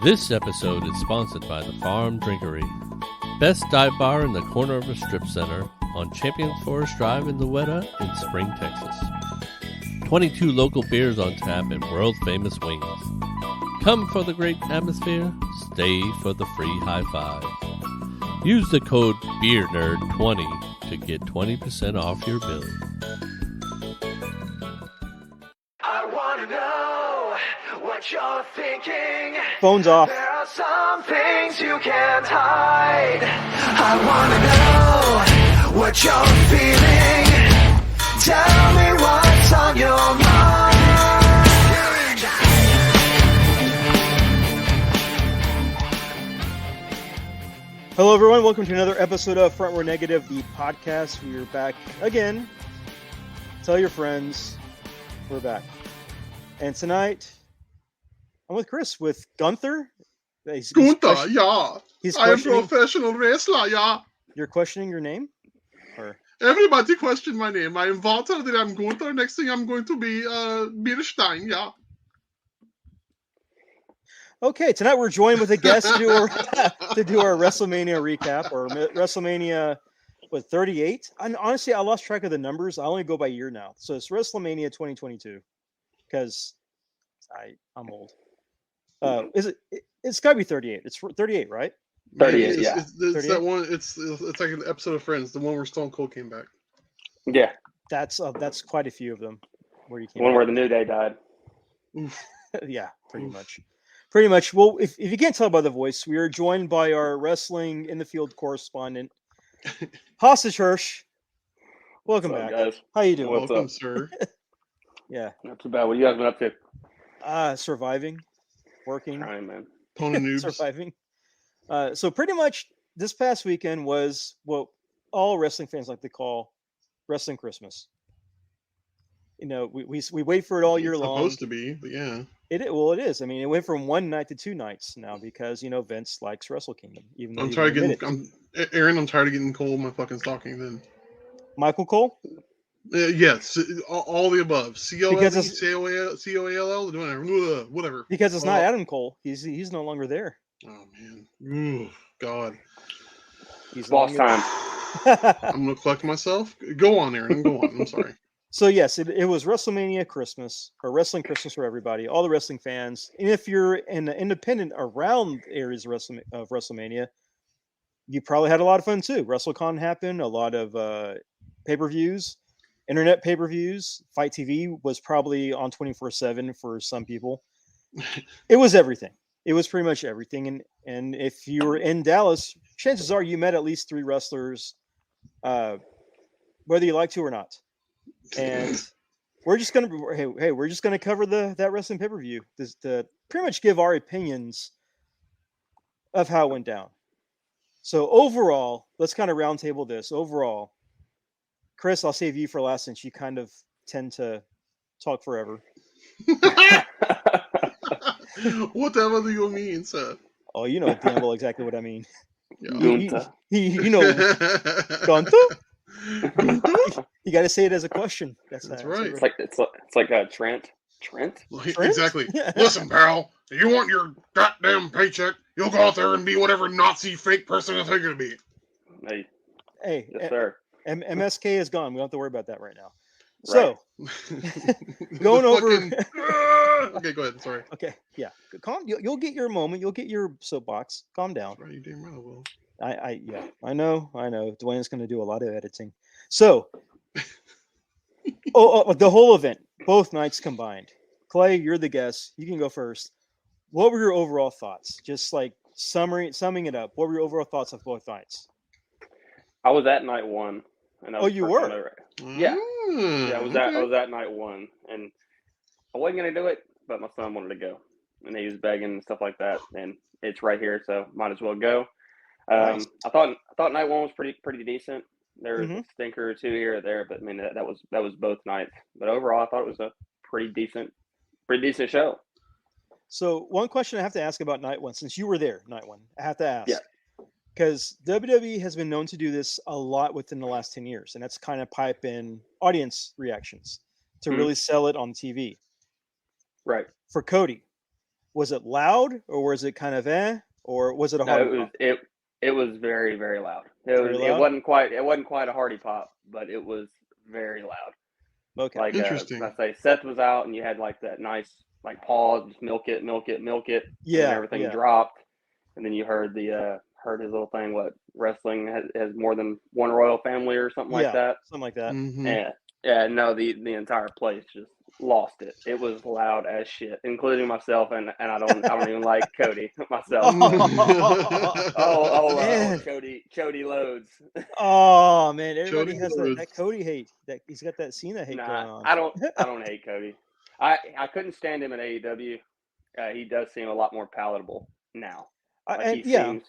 This episode is sponsored by the Farm Drinkery, best dive bar in the corner of a strip center on Champions Forest Drive in Louetta in Spring, Texas. 22 local beers on tap and world-famous wings. Come for the great atmosphere, stay for the free high fives. Use the code BeerNerd20 to get 20% off your bill. I want to know what you're thinking. Phone's off. There are some things you can't hide. I want to know what you're feeling. Tell me what's on your mind. Hello, everyone. Welcome to another episode of Front Row Negative, the podcast. We are back again. Tell your friends we're back. And tonight, I'm with Chris, with Gunther. Gunther, yeah. He's I am questioning. professional wrestler, yeah. You're questioning your name? Or Everybody question my name. I am Walter, then I'm Gunther. Next thing I'm going to be Bierstein, yeah. okay, tonight we're joined with a guest to do our WrestleMania recap, or WrestleMania, 38? And honestly, I lost track of the numbers. I only go by year now. So it's WrestleMania 2022, because I'm old. It's got to be 38. It's 38, right? 38, yeah. It's 38? that one. It's like an episode of Friends, the one where Stone Cold came back. Yeah, That's quite a few of them where you the can. one where the New Day died. Yeah, pretty Oof. much. Pretty much. Well, if you can't tell by the voice, we are joined by our wrestling in the field correspondent, Hostage Hirsche. Welcome What's up, back. guys? How you doing? What's Welcome, up? sir. Yeah, Not too bad. What you guys been up to? surviving, working, Trying, man. Pony noobs. surviving. So pretty much this past weekend was what all wrestling fans like to call Wrestling Christmas. You know, we wait for it all year It's long. supposed to be, but yeah. It is. I mean, it went from one night to 2 nights now because Vince likes Wrestle Kingdom. Even though I'm he tired won't of admit it. Aaron, I'm tired of getting cold in my fucking stocking then. Michael Cole. Yes, all the above. Because C-O-L-E, it's- C-O-A-L-L, whatever. Because it's not Oh. Adam Cole. He's no longer there. Oh, man. Ooh, God. He's Lost time. I'm going to collect myself. Go on, Aaron. Go on. I'm sorry. So yes, it was WrestleMania Christmas, or Wrestling Christmas for everybody, all the wrestling fans. And if you're an independent around areas of WrestleMania, you probably had a lot of fun too. WrestleCon happened, a lot of pay-per-views, internet pay-per-views. Fight TV was probably on 24/7 for some people. It was everything. It was pretty much everything. And if you were in Dallas, chances are you met at least 3 wrestlers, whether you like to or not. And we're just gonna we're just gonna cover that wrestling pay-per-view to pretty much give our opinions of how it went down. So overall, let's kind of roundtable this. Overall, Chris, I'll save you for last since you kind of tend to talk forever. Whatever do you mean, sir? Oh, you know damn well exactly what I mean. Yeah. Gunther. You know, Gunther? You got to say it as a question. That's right. It's like Trent. Trent? Exactly. Yeah. Listen, pal, if you want your goddamn paycheck, you'll go out there and be whatever Nazi fake person you think you're gonna be. Hey, Hey, yes, sir. MSK is gone. We don't have to worry about that right now. Right. So, going over. Okay, go ahead. Sorry. Okay, yeah. Calm. You'll get your moment. You'll get your soapbox. Calm down. Right, you damn right I will. I know. Dwayne's going to do a lot of editing. So, the whole event, both nights combined. Clay, you're the guest. You can go first. What were your overall thoughts? Just like summing it up. What were your overall thoughts of both nights? I was at night 1. And that was You the were? first time Yeah. Yeah, I was okay. at night 1, and I wasn't gonna do it, but my son wanted to go, and he was begging and stuff like that, and it's right here, so might as well go. Nice. I thought night 1 was pretty decent. There was Mhm. a stinker or 2 here or there, but I mean that was both nights. But overall, I thought it was a pretty decent show. So, one question I have to ask about night 1, since you were there, night 1, I have to ask. Yeah. Because WWE has been known to do this a lot within the last 10 years, and that's kind of pipe in audience reactions to Mhm. really sell it on TV. Right. For Cody, Was it loud, or was it kind of or was it a No, hard pop? it was very, very loud. Very It loud? wasn't quite a hardy pop, but it was very loud. Okay. Like Interesting. I say, Seth was out, and you had like that nice like pause, just milk it, and then Yeah, everything yeah. dropped, and then you heard heard his little thing. What wrestling has more than one royal family or something like Yeah, that. something like that. Mhm. And yeah, no, the entire place just lost it. It was loud as shit, including myself, and I don't even like Cody myself. Man. Chody loads. Oh man, everybody Jody has Rhodes. that Cody hate. That he's got that Cena hate Nah, going on. I don't hate Cody. I couldn't stand him in AEW. He does seem a lot more palatable now. Like And yeah, I can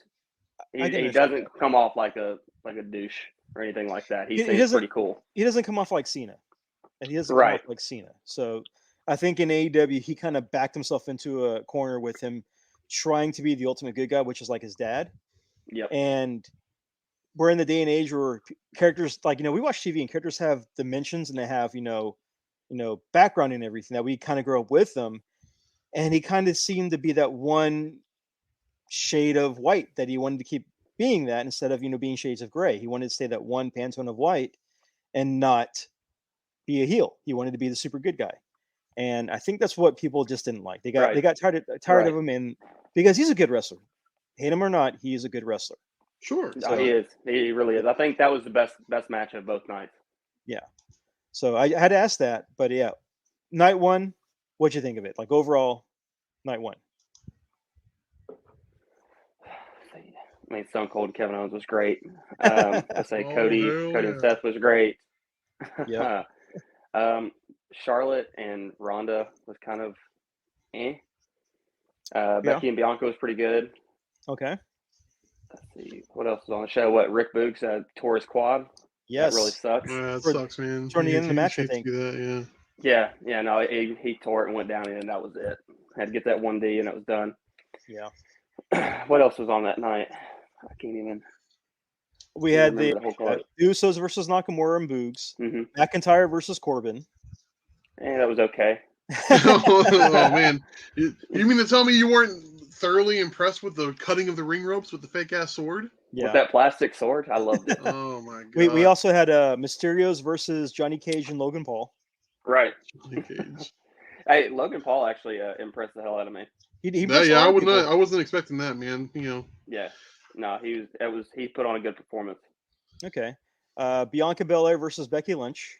he understand doesn't that. come off like a douche or anything like that. He He seems doesn't. pretty cool. He doesn't come off like Cena, and he doesn't come Right. off like Cena. So I think in AEW he kind of backed himself into a corner with him trying to be the ultimate good guy, which is like his dad. Yep. And we're in the day and age where characters like we watch TV and characters have dimensions and they have background and everything that we kind of grow up with them. And he kind of seemed to be that one shade of white that he wanted to keep being that instead of being shades of gray. He wanted to stay that one Pantone of white and not be a heel. He wanted to be the super good guy. And I think that's what people just didn't like. They got tired Right. of him, and because he's a good wrestler, hate him or not, he is a good wrestler. Sure. No, he is. He really is. I think that was the best match of both nights. Yeah. So I had to ask that, but yeah, night one, what'd you think of it? Like overall, night one. I mean, Stone Cold Kevin Owens was great. I say Oh, Cody hell and yeah. Seth was great. Yep. Charlotte and Ronda was kind of Becky and Bianca was pretty good. Okay. Let's see what else was on the show. What Rick Boogs tore his quad. Yes. That really sucks. Yeah, it For- sucks, man. toward the end of the match, I hates to think. do that, Yeah. No, he tore it and went down, and that was it. Had to get that 1D, and it was done. Yeah. What else was on that night? I can't even. We had the remember the whole card. Usos versus Nakamura and Boogs. Mm-hmm. McIntyre versus Corbin. And that was okay. Oh man, you mean to tell me you weren't thoroughly impressed with the cutting of the ring ropes with the fake ass sword? Yeah. With that plastic sword, I loved it. Oh my god. We also had Mysterios versus Johnny Cage and Logan Paul. Right. Johnny Cage. Hey, Logan Paul actually impressed the hell out of me. He I wasn't expecting that, man. Yeah. No, he put on a good performance. Okay. Bianca Belair versus Becky Lynch.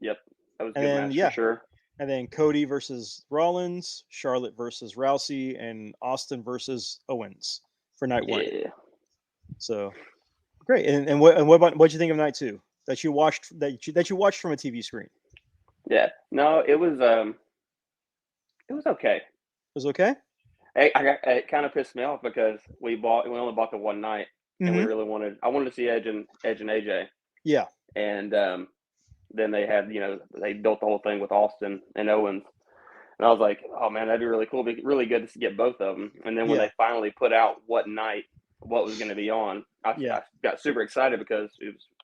Yep. That was a And good then, match yeah. for sure. And then Cody versus Rollins, Charlotte versus Rousey, and Austin versus Owens for night one. Yeah. So great. And what'd you think of night two that you watched from a TV screen? Yeah. No, it was okay. It was okay. It kind of pissed me off because we only bought the one night, and we really I wanted to see Edge and AJ. Yeah. And then they had they built the whole thing with Austin and Owens, and I was like, oh man, that'd be really cool. It'd be really good to get both of them. And then when they finally put out what was going to be on, I got super excited because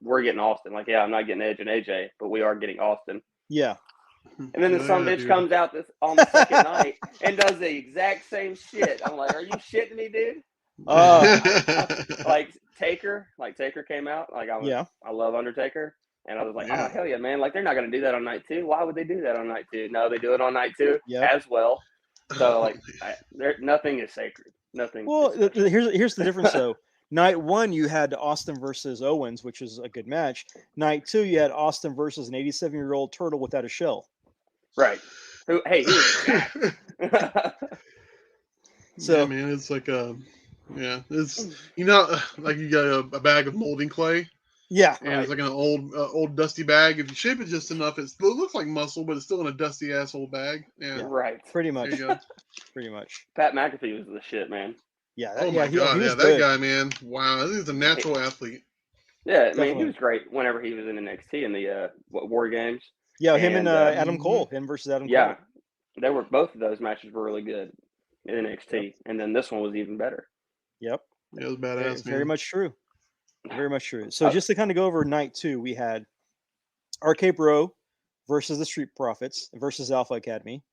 we're getting Austin. Like, yeah, I'm not getting Edge and AJ, but we are getting Austin. Yeah. And then the bitch comes out on the second night and does the exact same shit. I'm like, are you shitting me, dude? Like Taker came out. Like I love Undertaker. And I was like, oh, hell yeah, man. Like, they're not going to do that on night two. Why would they do that on night two? No, they do it on night two as well. So, like, nothing is sacred. Nothing. Well, here's the difference, though. Night one, you had Austin versus Owens, which is a good match. Night two, you had Austin versus an 87-year-old turtle without a shell. Right. Hey, he was So, yeah, man, it's like it's like you got a bag of molding clay. Yeah, and it's like an old dusty bag. If you shape it just enough, it looks like muscle, but it's still in a dusty ass old bag. Yeah, right. Pretty much. There you go. Pretty much. Pat McAfee was the shit, man. Yeah. Oh my god. Yeah, that guy, man. Wow, he's a natural athlete. Yeah, I mean, he was great whenever he was in NXT in the War Games. Yeah, him and Adam Cole. Him versus Adam Cole. Yeah, both of those matches were really good in NXT, and then this one was even better. Yep. It was badass. Very much true. Very much true. So just to kind of go over night two, we had RK Bro versus the Street Profits versus Alpha Academy,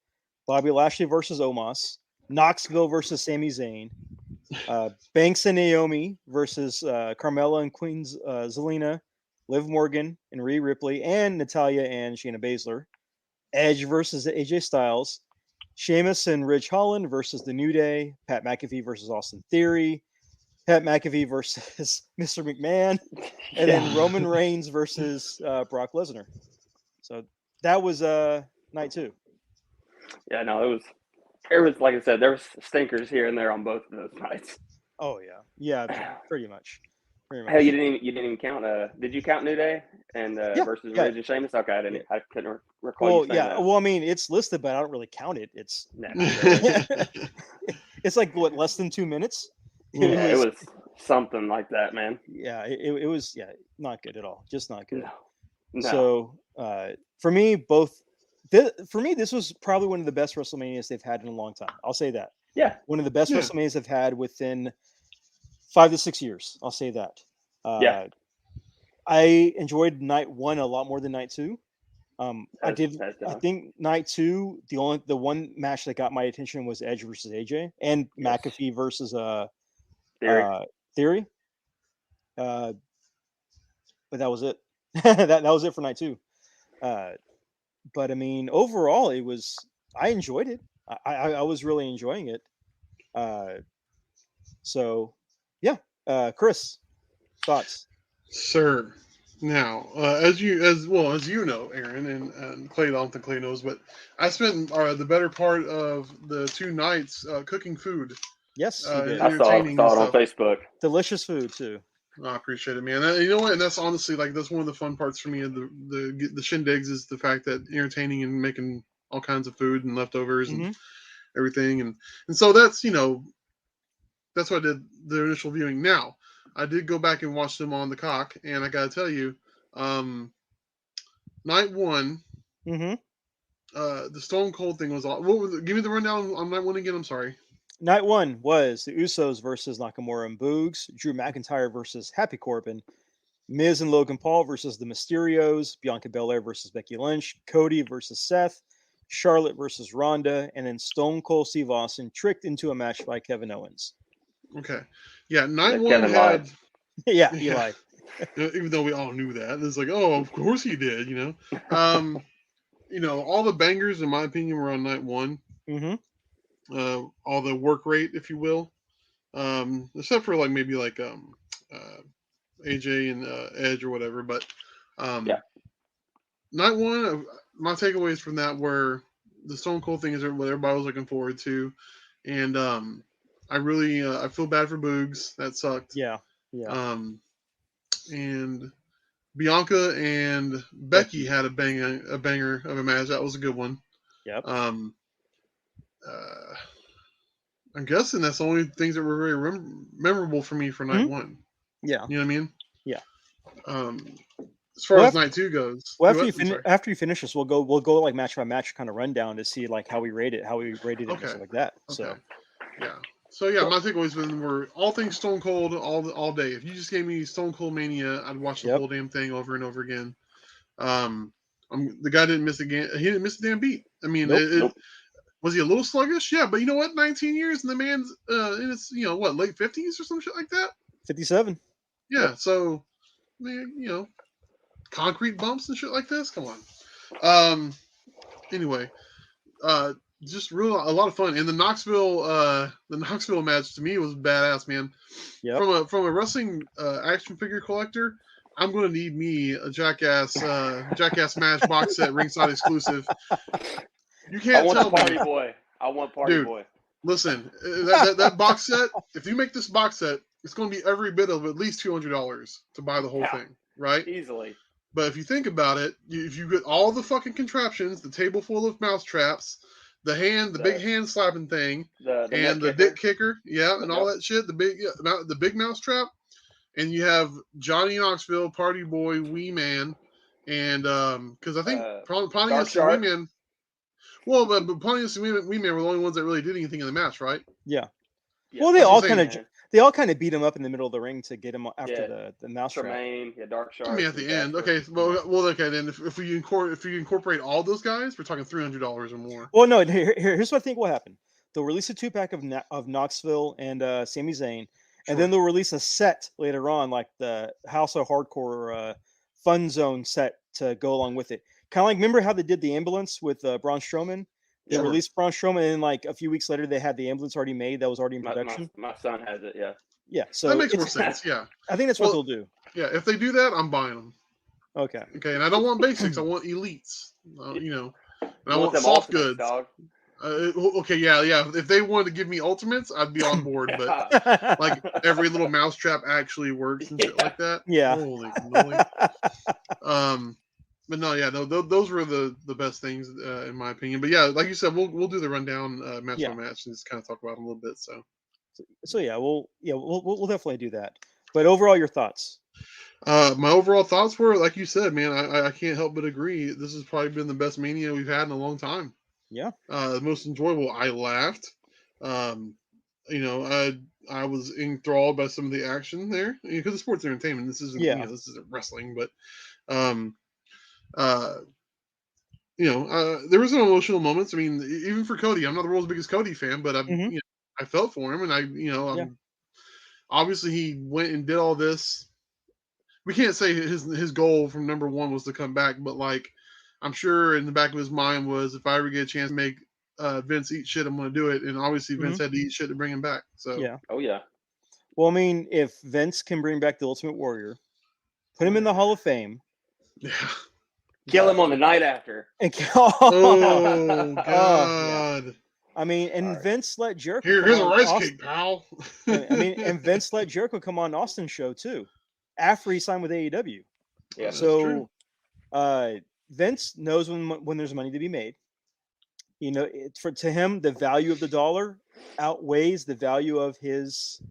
Bobby Lashley versus Omos, Knoxville versus Sami Zayn, Banks and Naomi versus Carmella and Queens Zelina, Liv Morgan and Rhea Ripley, and Natalya and Shayna Baszler. Edge versus AJ Styles, Sheamus and Ridge Holland versus The New Day, Pat McAfee versus Austin Theory, Pat McAfee versus Mr. McMahon, and then Roman Reigns versus Brock Lesnar. So that was night 2. Yeah, no, it was like I said, there was stinkers here and there on both of those nights. Oh yeah, pretty much. Hell, you didn't even count. Did you count New Day and versus Ridge and Sheamus? Okay, I couldn't recall. Well, yeah. That. Well, I mean, it's listed, but I don't really count it. It's it's like what, less than 2 minutes. It was something like that, man. Yeah, it was not good at all. Just not good. No. So for me, this was probably one of the best WrestleManias they've had in a long time. I'll say that. Yeah, one of the best WrestleManias they've had within 5 to 6 years. I'll say that. I enjoyed night 1 a lot more than night 2. I think night 2, the one match that got my attention was Edge versus AJ and McAfee versus Theory. But that was it. that was it for night 2. But I mean, overall, I enjoyed it. I was really enjoying it. So yeah, Chris, thoughts? Sir. Now, as you know, Aaron, and Clay, I don't think Clay knows, but I spent the better part of the 2 nights cooking food. Yes, I saw it on Facebook. Delicious food too. I appreciate it, man. You know what? And that's honestly that's one of the fun parts for me of the shindigs is the fact that entertaining and making all kinds of food and leftovers and everything, and so that's that's what I did the initial viewing. Now, I did go back and watch them on the cock, and I got to tell you, night 1, the Stone Cold thing was all. Give me the rundown on night 1 again. I'm sorry. Night 1 was the Usos versus Nakamura and Boogs, Drew McIntyre versus Happy Corbin, Miz and Logan Paul versus the Mysterios, Bianca Belair versus Becky Lynch, Cody versus Seth, Charlotte versus Ronda, and then Stone Cold Steve Austin tricked into a match by Kevin Owens. Okay. Yeah, night 1 had... Yeah, he lied. Even though we all knew that. It's like, oh, of course he did, all the bangers, in my opinion, were on night 1. All the work rate, if you will. Except for maybe AJ and Edge or whatever. But night 1, my takeaways from that were the Stone Cold thing is what everybody was looking forward to. And I really I feel bad for Boogs. That sucked. Yeah. And Bianca and Becky had a banger of a match. That was a good one. Yep. I'm guessing that's the only things that were very memorable for me for night 1. Yeah. You know what I mean? Yeah. As far as night 2 goes. Well, after you finish this, we'll go like match by match kind of rundown to see like how we rated it and stuff like that. Okay. So my takeaways were all things Stone Cold all day. If you just gave me Stone Cold Mania, I'd watch the whole damn thing over and over again. The guy didn't miss again. He didn't miss a damn beat. I mean, was he a little sluggish? Yeah, but you know what? 19 years and the man's in his late 50s or some shit like that. 57. Yeah. So, man, concrete bumps and shit like this. Come on. Anyway, just a lot of fun. And the Knoxville match to me was badass, man. Yeah. From a wrestling action figure collector, I'm going to need me a Jackass match box set ringside exclusive. You can't tell me. I want Party Boy. Listen, that box set. If you make this box set, it's going to be every bit of at least $200 to buy the whole thing, right? Easily. But if you think about it, if you get all the fucking contraptions, the table full of mouse traps, the big hand slapping thing, and the dick kicker, and all that shit, the big mouse trap, and you have Johnny Knoxville, Party Boy, Wee Man, and because I think Pontius and Wee Man. Well, but Pontius and Wee Man were the only ones that really did anything in the match, right? Yeah. Well, they all kind of beat him up in the middle of the ring to get him after the mouse trap. Dark Shark. I mean, at the end. Okay, then if you incorporate all those guys, we're talking $300 or more. Well, no. Here's what I think will happen. they'll release a 2-pack of Knoxville and Sami Zayn, Sure. and then they'll release a set later on, like the House of Hardcore Fun Zone set to go along with it. Kind of like, remember how they did the ambulance with Braun Strowman? They Sure. released Braun Strowman, and then like a few weeks later, they had the ambulance already made that was already in production. My son has it. Yeah. Yeah, so that makes more sense. Yeah, I think that's what they'll do. Yeah, if they do that, I'm buying them. Okay. Okay, and I don't want basics. I want elites. You know, and I want them soft ultimates, goods. dog. Okay, yeah. If they wanted to give me ultimates, I'd be on board. But like every little mousetrap actually works and shit like that. Yeah. Holy moly. But no, yeah, no, those were the best things in my opinion. But yeah, like you said, we'll do the rundown match by match and just kind of talk about them a little bit. So yeah, we'll definitely do that. But overall, your thoughts? My overall thoughts were, like you said, man, I can't help but agree. This has probably been the best Mania we've had in a long time. Yeah. The most enjoyable. I laughed. You know, I was enthralled by some of the action there because the sports entertainment. This isn't, this isn't wrestling, but, you know, there were some emotional moments. I mean, even for Cody, I'm not the world's biggest Cody fan, but I felt for him, and obviously he went and did all this. We can't say his goal from number one was to come back, but like, I'm sure in the back of his mind was, if I ever get a chance to make Vince eat shit, I'm going to do it. And obviously Vince had to eat shit to bring him back. So yeah. Oh yeah. Well, I mean, if Vince can bring back the Ultimate Warrior, put him in the Hall of Fame. Yeah. Kill him on the night after. Oh God. Yeah. I mean, and Vince let Jericho. Here's a rice cake, pal. I mean, and Vince let Jericho come on Austin's show too, after he signed with AEW. Yeah. So, Vince knows when there's money to be made. You know, to him, the value of the dollar outweighs the value of his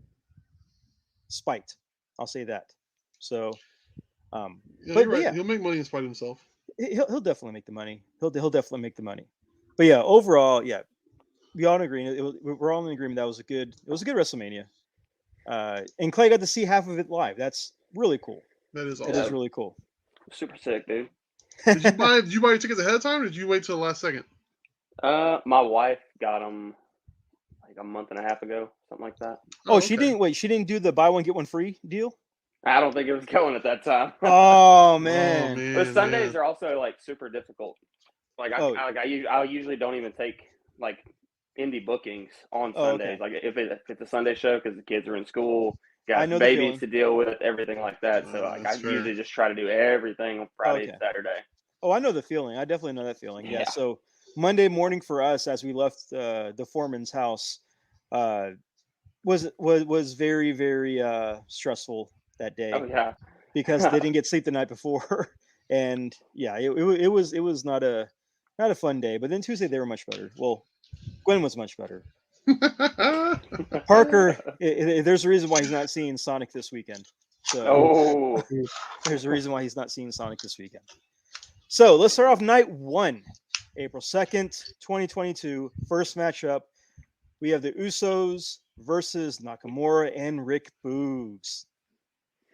spite. I'll say that. So, but yeah, he'll make money in spite of himself. He'll definitely make the money. He'll definitely make the money. But yeah, overall, yeah, we all agree. We're all in agreement that it was a good WrestleMania. And Clay got to see half of it live. That's really cool. That is awesome. It is really cool. Super sick, dude. Did you buy your tickets ahead of time, or did you wait till the last second? My wife got them like a month and a half ago, something like that. Oh, okay. She didn't do the buy one get one free deal? I don't think it was going at that time. Oh man. But Sundays are also like super difficult. Like I usually don't even take like indie bookings on Sundays. Okay. Like if it's a Sunday show because the kids are in school, got babies to deal with, everything like that. So like I usually just try to do everything on Friday and Saturday. Oh, I know the feeling. I definitely know that feeling. Yeah. So Monday morning for us, as we left the foreman's house, was very, very stressful that day. Oh yeah. Because they didn't get sleep the night before, and it was not a fun day. But then Tuesday they were much better. Well, Gwen was much better. Parker, there's a reason why he's not seeing Sonic this weekend. So there's a reason why he's not seeing Sonic this weekend. So let's start off night one, April 2nd, 2022. First matchup, we have the Usos versus Nakamura and Rick Boogs.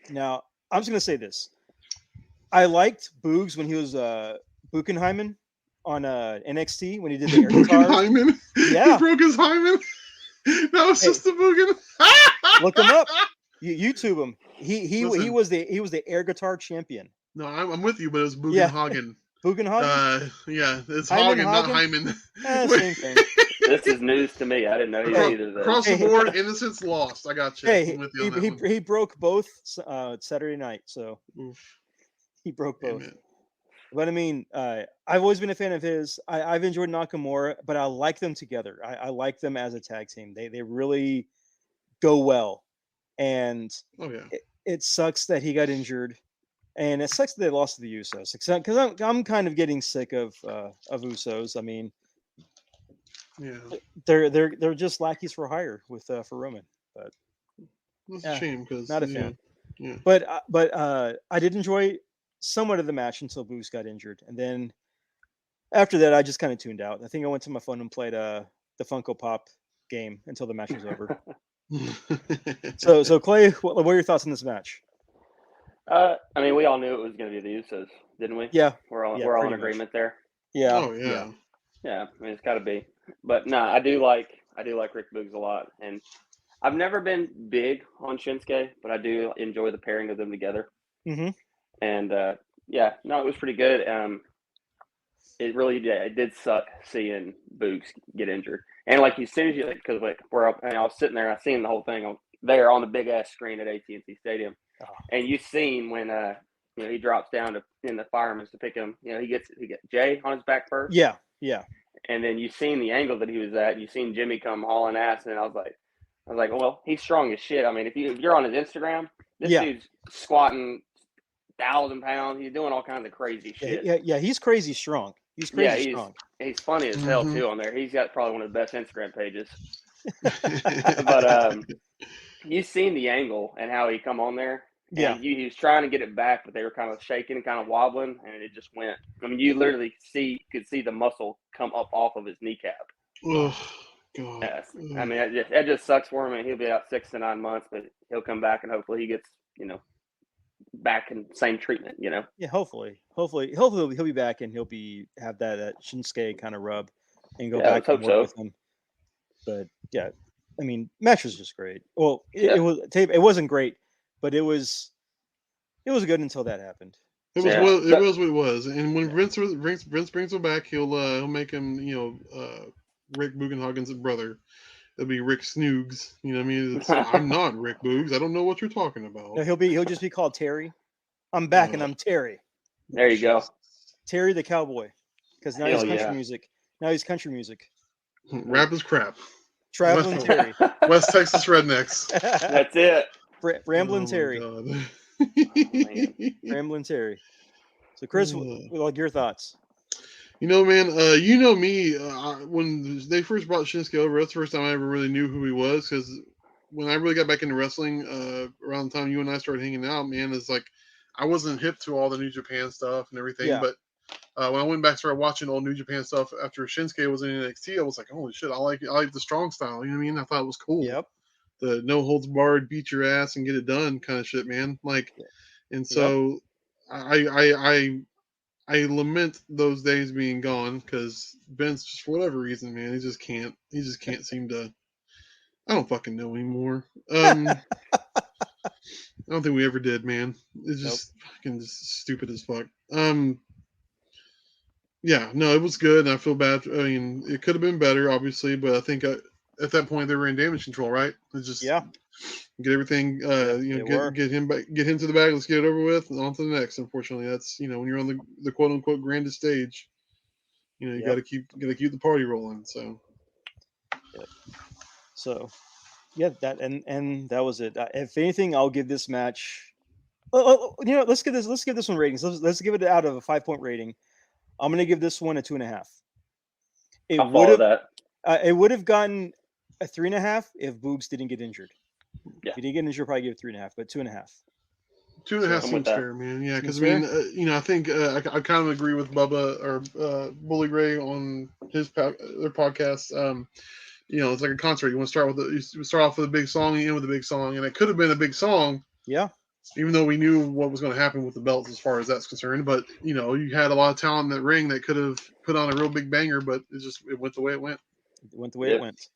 Now, I'm just going to say this. I liked Boogs when he was Buchenheimen on NXT when he did the air guitar. Buchenheimen? Yeah. He broke his hymen? That was just the Buchen. Look him up. YouTube him. He was the air guitar champion. No, I'm with you, but it was Bugenhagen. Bugenhagen? Yeah, it's Hagen, not Hyman. Same thing. This is news to me. I didn't know either of those. Across the board, innocence lost. I got you. Hey, he broke both Saturday night, so he broke both. Amen. But I mean, I've always been a fan of his. I've enjoyed Nakamura, but I like them together. I like them as a tag team. They really go well. And it sucks that he got injured. And it sucks that they lost to the Usos. Because I'm kind of getting sick of Usos. I mean, they're just lackeys for hire for Roman. But that's a shame because not a fan. Yeah. But I did enjoy somewhat of the match until Boogs got injured, and then after that, I just kind of tuned out. I think I went to my phone and played the Funko Pop game until the match was over. So Clay, what are your thoughts on this match? I mean, we all knew it was going to be the Usos, didn't we? Yeah, we're all in agreement there. Yeah. Oh yeah. Yeah, I mean, it's got to be. But no, I do like I do like Rick Boogs a lot, and I've never been big on Shinsuke, but I do enjoy the pairing of them together. Mm-hmm. And it was pretty good. It really did. It did suck seeing Boogs get injured, and like as soon as because where I was sitting there, I seen the whole thing on the big ass screen at AT&T Stadium, and you seen when he drops down in the fireman's to pick him. He gets Jay on his back first. Yeah. And then you seen the angle that he was at. You seen Jimmy come hauling ass, and I was like, well, he's strong as shit. I mean, if you're on his Instagram, this dude's squatting 1,000 pounds. He's doing all kinds of crazy shit. Yeah. He's crazy strong. He's crazy strong. He's funny as hell too on there. He's got probably one of the best Instagram pages. But you seen the angle and how he come on there. And he was trying to get it back, but they were kind of shaking, kind of wobbling, and it just went. I mean, you literally could see the muscle come up off of his kneecap. Oh, God. Yes. I mean, it just sucks for him, and he'll be out 6 to 9 months, but he'll come back, and hopefully he gets, back in same treatment, Yeah, hopefully he'll be back, and he'll have that Shinsuke kind of rub and go back and work with him. But yeah, I mean, match was just great. Well, it wasn't great. But it was good until that happened. It was what it was. And when Vince brings him back, he'll make him Rick Bugenhagen's brother. It'll be Rick Snoogs. You know what I mean? I'm not Rick Boogs. I don't know what you're talking about. No, he'll just be called Terry. I'm back and I'm Terry. There you go. Terry the Cowboy. Because now he's country music. Now he's country music. Rap is crap. Traveling Terry. West Texas Rednecks. That's it. Rambling Terry. Rambling Terry. So, Chris, what your thoughts? Man, me. When they first brought Shinsuke over, that's the first time I ever really knew who he was. Because when I really got back into wrestling, around the time you and I started hanging out, man, it's like I wasn't hip to all the New Japan stuff and everything. Yeah. But when I went back and started watching old New Japan stuff after Shinsuke was in NXT, I was like, holy shit, I like the strong style. You know what I mean? I thought it was cool. Yep. The no holds barred, beat your ass and get it done kind of shit, man. And so I lament those days being gone because Vince, just for whatever reason, man, he just can't seem to. I don't fucking know anymore. I don't think we ever did, man. It's just fucking just stupid as fuck. Yeah, no, it was good, and I feel bad. I mean, it could have been better, obviously, but I think at that point they were in damage control, right? It's just get everything, get him back, get him to the bag. Let's get it over with, and on to the next. Unfortunately, that's when you're on the quote unquote grandest stage, you got to keep the party rolling. So, that and that was it. If anything, I'll give this match. Let's give this one ratings. Let's give it out of a 5-point rating. I'm going to give this one a 2.5. It would have gotten a 3.5 if Boogs didn't get injured. Yeah. If he didn't get injured, probably give it 3.5, but 2.5. 2.5 seems fair, man. Yeah, because I think I kind of agree with Bubba or Bully Ray on their podcast. It's like a concert. You want to start off with a big song, you end with a big song, and it could have been a big song. Yeah. Even though we knew what was going to happen with the belts as far as that's concerned, but you had a lot of talent in that ring that could have put on a real big banger, but it went the way it went. It went.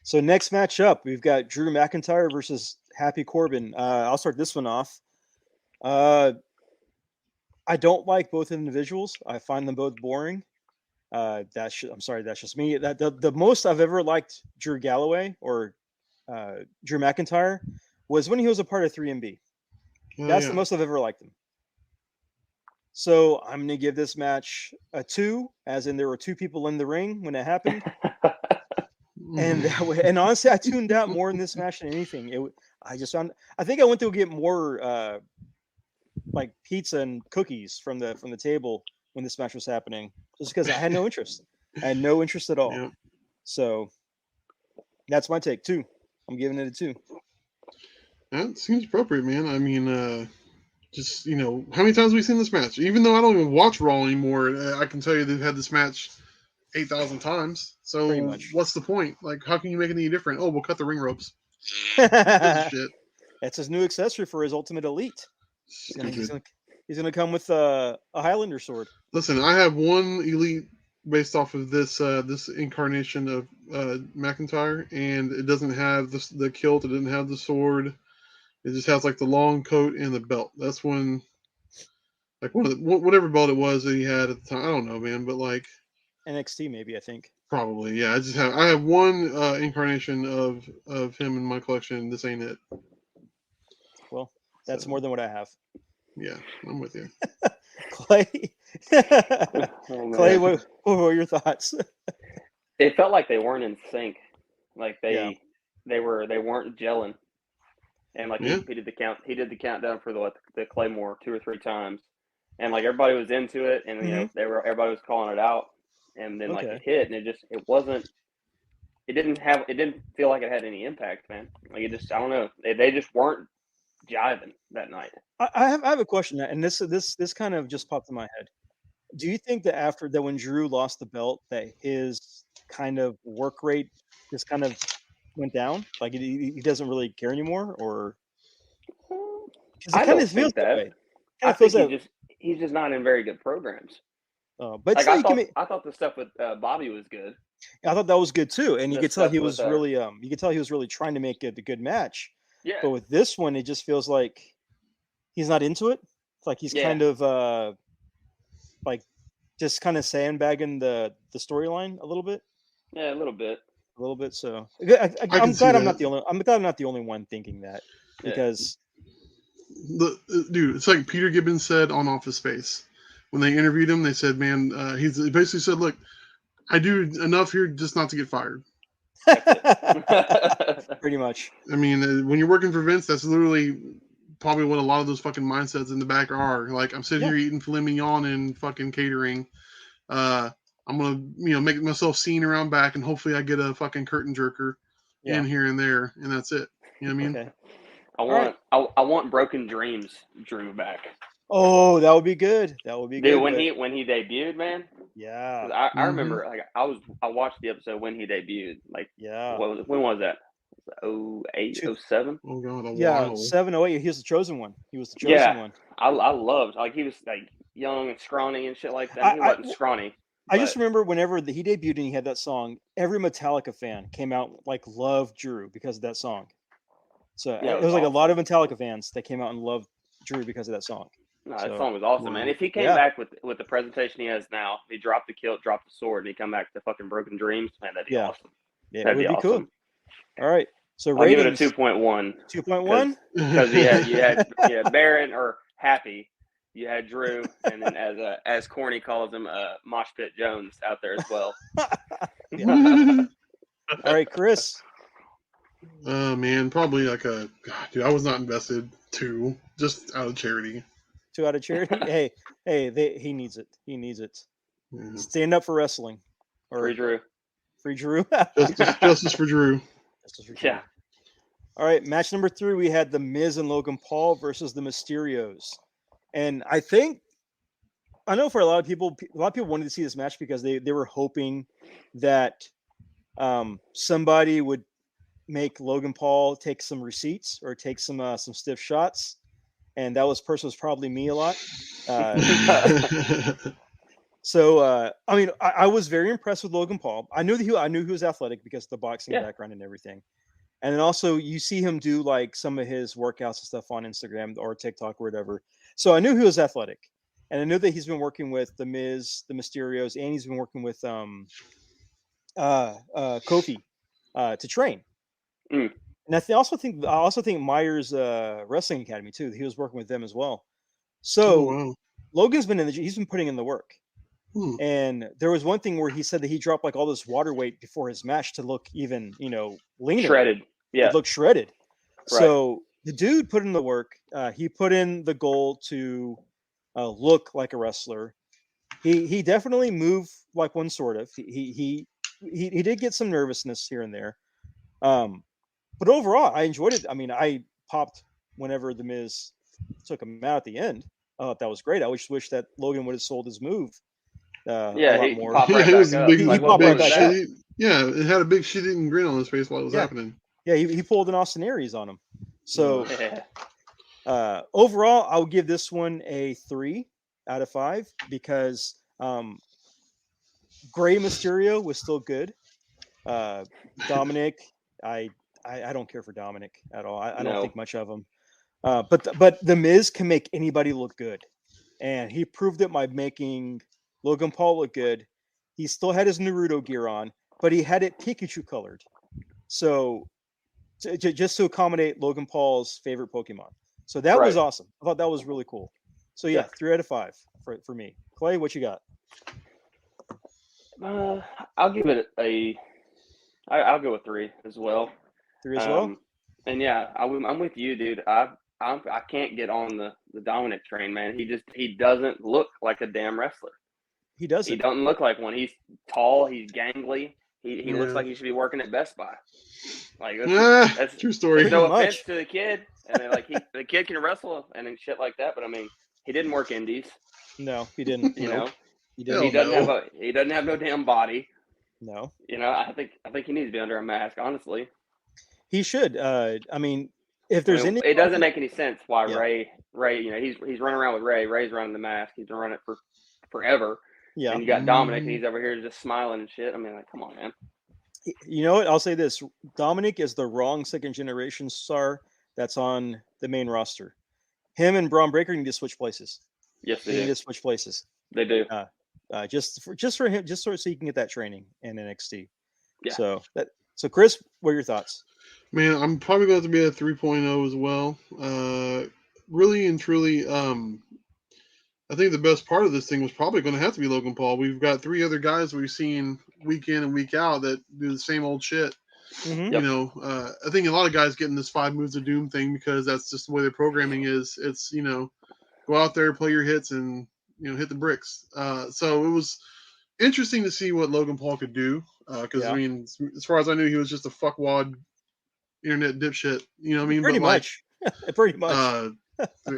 So next match up, we've got Drew McIntyre versus Happy Corbin. I'll start this one off. I don't like both individuals. I find them both boring. That's just me. That the most I've ever liked Drew Galloway or Drew McIntyre was when he was a part of 3MB. That's the most I've ever liked him. So I'm going to give this match a 2, as in there were 2 people in the ring when it happened. And honestly, I tuned out more in this match than anything. I think I went to get more like pizza and cookies from the table when this match was happening, just because I had no interest. I had no interest at all. Yeah. So that's my take. 2. I'm giving it a 2. That seems appropriate, man. I mean, just, how many times have we seen this match? Even though I don't even watch Raw anymore, I can tell you they've had this match 8,000 times. So what's the point? Like, how can you make it any different? Oh, we'll cut the ring ropes. Shit. That's his new accessory for his Ultimate Elite. He's gonna come with a Highlander sword. Listen, I have one Elite based off of this incarnation of McIntyre, and it doesn't have the kilt. It didn't have the sword. It just has like the long coat and the belt. That's when, like whatever belt it was that he had at the time. I don't know, man, but like NXT maybe, I think. probably, yeah. I have one incarnation of him in my collection. This ain't it. Well, that's more than what I have. Yeah, I'm with you. Clay, Clay, what were your thoughts? It felt like they weren't in sync. Like they weren't gelling. And like he did the count. He did the countdown for the Claymore 2 or 3 times, and like everybody was into it, and you know everybody was calling it out, and then like it hit, and it didn't feel like it had any impact, man. Like it just, I don't know, they just weren't jiving that night. I have a question, and this kind of just popped in my head. Do you think that after that, when Drew lost the belt, that his kind of work rate just kind of went down? Like he doesn't really care anymore, or I don't think that. I think he's just not in very good programs. But like I thought the stuff with Bobby was good. I thought that was good too, and you could tell he was really you could tell he was really trying to make it a good match. Yeah. But with this one, it just feels like he's not into it. It's like he's kind of like just kind of sandbagging the storyline a little bit. Yeah, a little bit. So I'm glad I'm not the only one thinking that, because dude, it's like Peter Gibbons said on Office Space when they interviewed him. They said, "Man, he basically said, look, I do enough here just not to get fired." Pretty much. I mean, when you're working for Vince, that's literally probably what a lot of those fucking mindsets in the back are. Like, I'm sitting here eating filet mignon and fucking catering. I'm gonna, make myself seen around back, and hopefully I get a fucking curtain jerker in here and there, and that's it. You know what I mean? Okay. I want Broken Dreams Drew back. Oh, that would be good. Dude, when he debuted, man. Yeah. I remember, like, I watched the episode when he debuted. Like, when was that? 08, 07? Oh god, yeah, 7, 08. He was the chosen one. I loved, like, he was like young and scrawny and shit like that. He wasn't scrawny. I just remember whenever he debuted and he had that song, every Metallica fan came out like loved Drew because of that song. So it was like a lot of Metallica fans that came out and loved Drew because of that song. No, that song was awesome, man. If he came back with the presentation he has now, he dropped the kilt, dropped the sword, and he come back to fucking Broken Dreams, man, that'd be awesome. Yeah, that'd be cool. All right. So I'll give it a 2.1. 2.1? Because you had Baron or Happy, you had Drew, and then as Corny calls him, Mosh Pit Jones out there as well. All right, Chris. Man, probably like dude, I was not invested. 2, just out of charity. 2 out of charity. He needs it. He needs it. Mm-hmm. Stand up for wrestling. Or Free Drew. Free Drew. Justice for Drew. Yeah. All right, match number 3, we had The Miz and Logan Paul versus the Mysterios. And I know for a lot of people wanted to see this match because they were hoping that somebody would make Logan Paul take some receipts or take some stiff shots. And that person was probably me a lot. So, I mean, I was very impressed with Logan Paul. I knew he was athletic because of the boxing background and everything. And then also you see him do like some of his workouts and stuff on Instagram or TikTok or whatever. So I knew he was athletic, and I knew that he's been working with The Miz, the Mysterios, and he's been working with Kofi to train. And I also think Myers Wrestling Academy too. He was working with them as well. So Logan's been he's been putting in the work. And there was one thing where he said that he dropped like all this water weight before his match to look even, leaner. Shredded. Yeah. It looked shredded. Right. So the dude put in the work. He put in the goal to look like a wrestler. He definitely moved like one, sort of. He did get some nervousness here and there. But overall, I enjoyed it. I mean, I popped whenever The Miz took him out at the end. I thought that was great. I just wish that Logan would have sold his move. A lot more. It had a big shit-eating grin on his face while it was happening. Yeah, he pulled an Austin Aries on him. So overall, I'll give this one a 3 out of 5 because Gray Mysterio was still good. Dominic, I don't care for Dominic at all. I don't think much of him. But the Miz can make anybody look good, and he proved it by making Logan Paul look good. He still had his Naruto gear on, but he had it Pikachu colored, so just to accommodate Logan Paul's favorite Pokemon. So that was awesome. I thought that was really cool. So yeah, 3 out of 5 for me. Clay, what you got? I'll give it I'll go with 3 as well. 3 as well. And yeah, I'm with you, dude. I can't get on the Dominic train, man. He doesn't look like a damn wrestler. He doesn't. He doesn't look like one. He's tall. He's gangly. He looks like he should be working at Best Buy. Like that's true story. No offense to the kid, and then, like the kid can wrestle and shit like that. But I mean, he didn't work indies. No, he didn't. You know, he didn't. He doesn't have no damn body. No. You know, I think he needs to be under a mask. Honestly, he should. I mean, if there's any, it doesn't make any sense why Ray. You know, he's running around with Ray. Ray's running the mask. He's been running it for forever. Yeah. And you got Dominic, and he's over here just smiling and shit. I mean, like, come on, man. You know what? I'll say this: Dominic is the wrong second generation star that's on the main roster. Him and Braun Breaker need to switch places. Yes, they need to switch places. They do. Just for him, just so he can get that training in NXT. Yeah. So Chris, what are your thoughts? Man, I'm probably going to be at 3.0 as well. Really and truly, I think the best part of this thing was probably going to have to be Logan Paul. We've got 3 other guys we've seen week in and week out that do the same old shit. Mm-hmm. You know, I think a lot of guys getting this 5 moves of doom thing because that's just the way their programming is. It's, you know, go out there, play your hits, and, you know, hit the bricks. So it was interesting to see what Logan Paul could do. Because, I mean, as far as I knew, he was just a fuckwad internet dipshit. You know what I mean? Pretty much. Pretty much.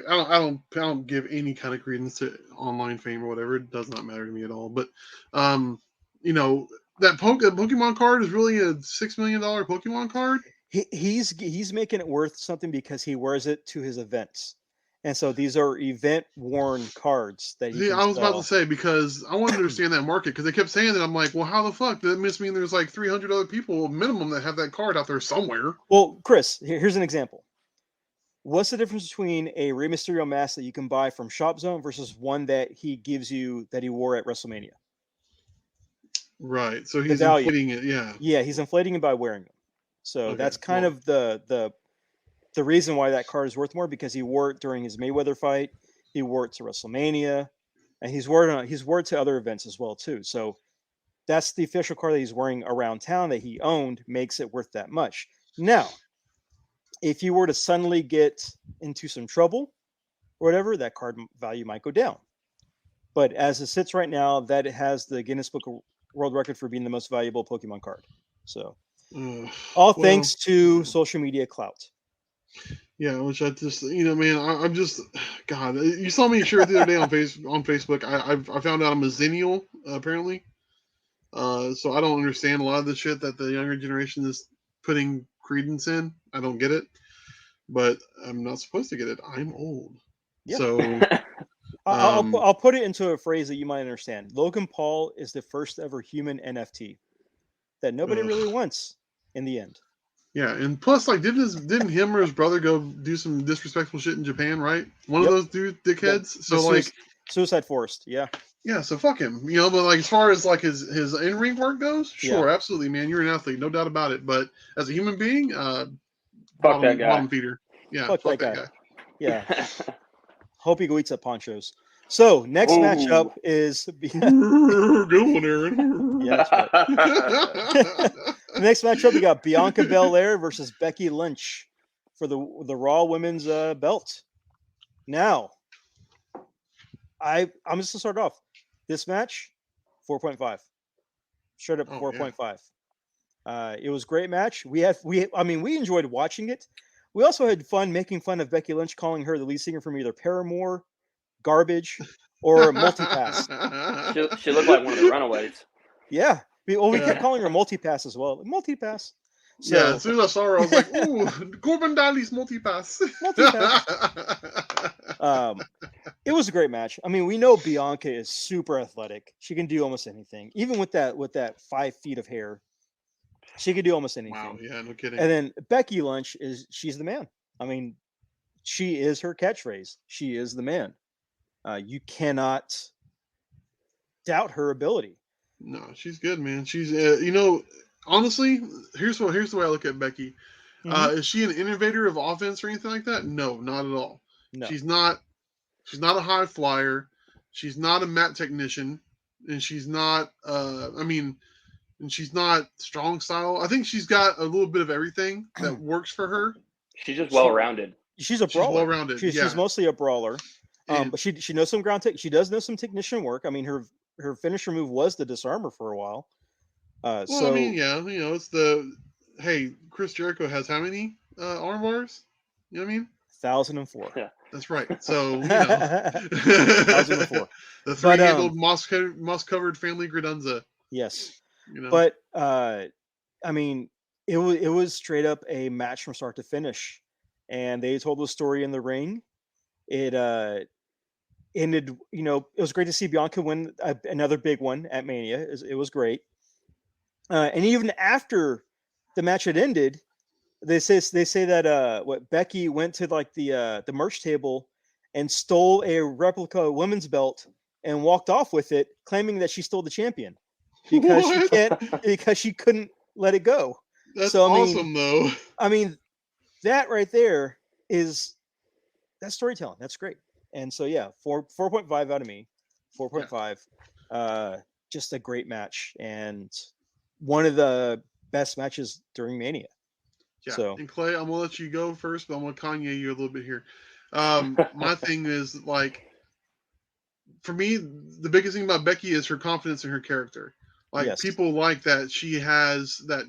I don't give any kind of credence to online fame or whatever. It does not matter to me at all. But you know, that Pokemon card is really a $6 million Pokemon card. He's making it worth something because he wears it to his events, and so these are event worn cards that he. I was about to say, because I wanted to understand that market, because they kept saying that. I'm like, well, how the fuck does that mean there's like 300 other people minimum that have that card out there somewhere? Well, Chris, here's an example. What's the difference between a Rey Mysterio mask that you can buy from Shop Zone versus one that he gives you that he wore at WrestleMania? Right. So he's inflating it. Yeah. Yeah, he's inflating it by wearing them. So that's kind of the reason why that card is worth more, because he wore it during his Mayweather fight. He wore it to WrestleMania, and he's worn it to other events as well too. So that's the official card that he's wearing around town that he owned, makes it worth that much. Now, if you were to suddenly get into some trouble or whatever, that card value might go down. But as it sits right now, that it has the Guinness Book of World Record for being the most valuable Pokemon card. So thanks to social media clout. Yeah, which I just, you know, man, I'm just, God, you saw me share it the other day on Facebook. I found out I'm a Zennial, apparently. So I don't understand a lot of the shit that the younger generation is putting credence in. I don't get it, but I'm not supposed to get it. I'm old. Yeah. So I'll put it into a phrase that you might understand. Logan Paul is the first ever human NFT that nobody really wants in the end. Yeah, and plus, like, didn't him or his brother go do some disrespectful shit in Japan, right? One of those dickheads. Yeah. So like, Suicide Forest. Yeah. Yeah, so fuck him. You know, but like as far as like his in-ring work goes, sure, absolutely, man. You're an athlete, no doubt about it. But as a human being, fuck that guy. Bottom feeder. Yeah, fuck that guy. Yeah. Hope he go eat some ponchos. So next matchup is good one, Aaron. Yeah, that's right. Next matchup, we got Bianca Belair versus Becky Lynch for the Raw Women's belt. Now, I'm just gonna start off. This match, 4.5. Straight up 4.5. Yeah. It was a great match. We enjoyed watching it. We also had fun making fun of Becky Lynch, calling her the lead singer from either Paramore, Garbage, or Multipass. She looked like one of the Runaways. Yeah. We kept calling her Multipass as well. Multipass. So, yeah, as soon as I saw her, I was like, ooh, Corbin Dally's Multipass. It was a great match. I mean, we know Bianca is super athletic. She can do almost anything, even with that 5 feet of hair. She can do almost anything. Wow, yeah, no kidding. And then Becky Lynch she's the man. I mean, she is her catchphrase. She is the man. You cannot doubt her ability. No, she's good, man. She's honestly, here's the way I look at Becky. Is she an innovator of offense or anything like that? No, not at all. No. She's not a high flyer. She's not a mat technician, and she's not and she's not strong style. I think she's got a little bit of everything that works for her. She's just well-rounded. She's a brawler. She's well-rounded. She's mostly a brawler. But she knows some ground tech. She does know some technician work. I mean, her finisher move was the disarmer for a while. I mean, yeah, it's Chris Jericho has how many arm bars? You know what I mean? 1,004. Yeah, that's right. So 1,004. The three-handled moss-covered family Gradunza. Yes. But I mean, it was straight up a match from start to finish, and they told the story in the ring. It ended. It was great to see Bianca win another big one at Mania. It was great. And even after the match had ended, they say that Becky went to like the merch table and stole a replica women's belt and walked off with it, claiming that she stole the champion because she couldn't let it go. That's awesome, though. I mean, that right there that's storytelling. That's great. And so 4.5 out of me, 4.5. Just a great match and one of the best matches during Mania. Yeah. So, and Clay, I'm gonna let you go first, but I'm gonna Kanye you a little bit here. My thing is like, for me, the biggest thing about Becky is her confidence in her character. Like people like that she has that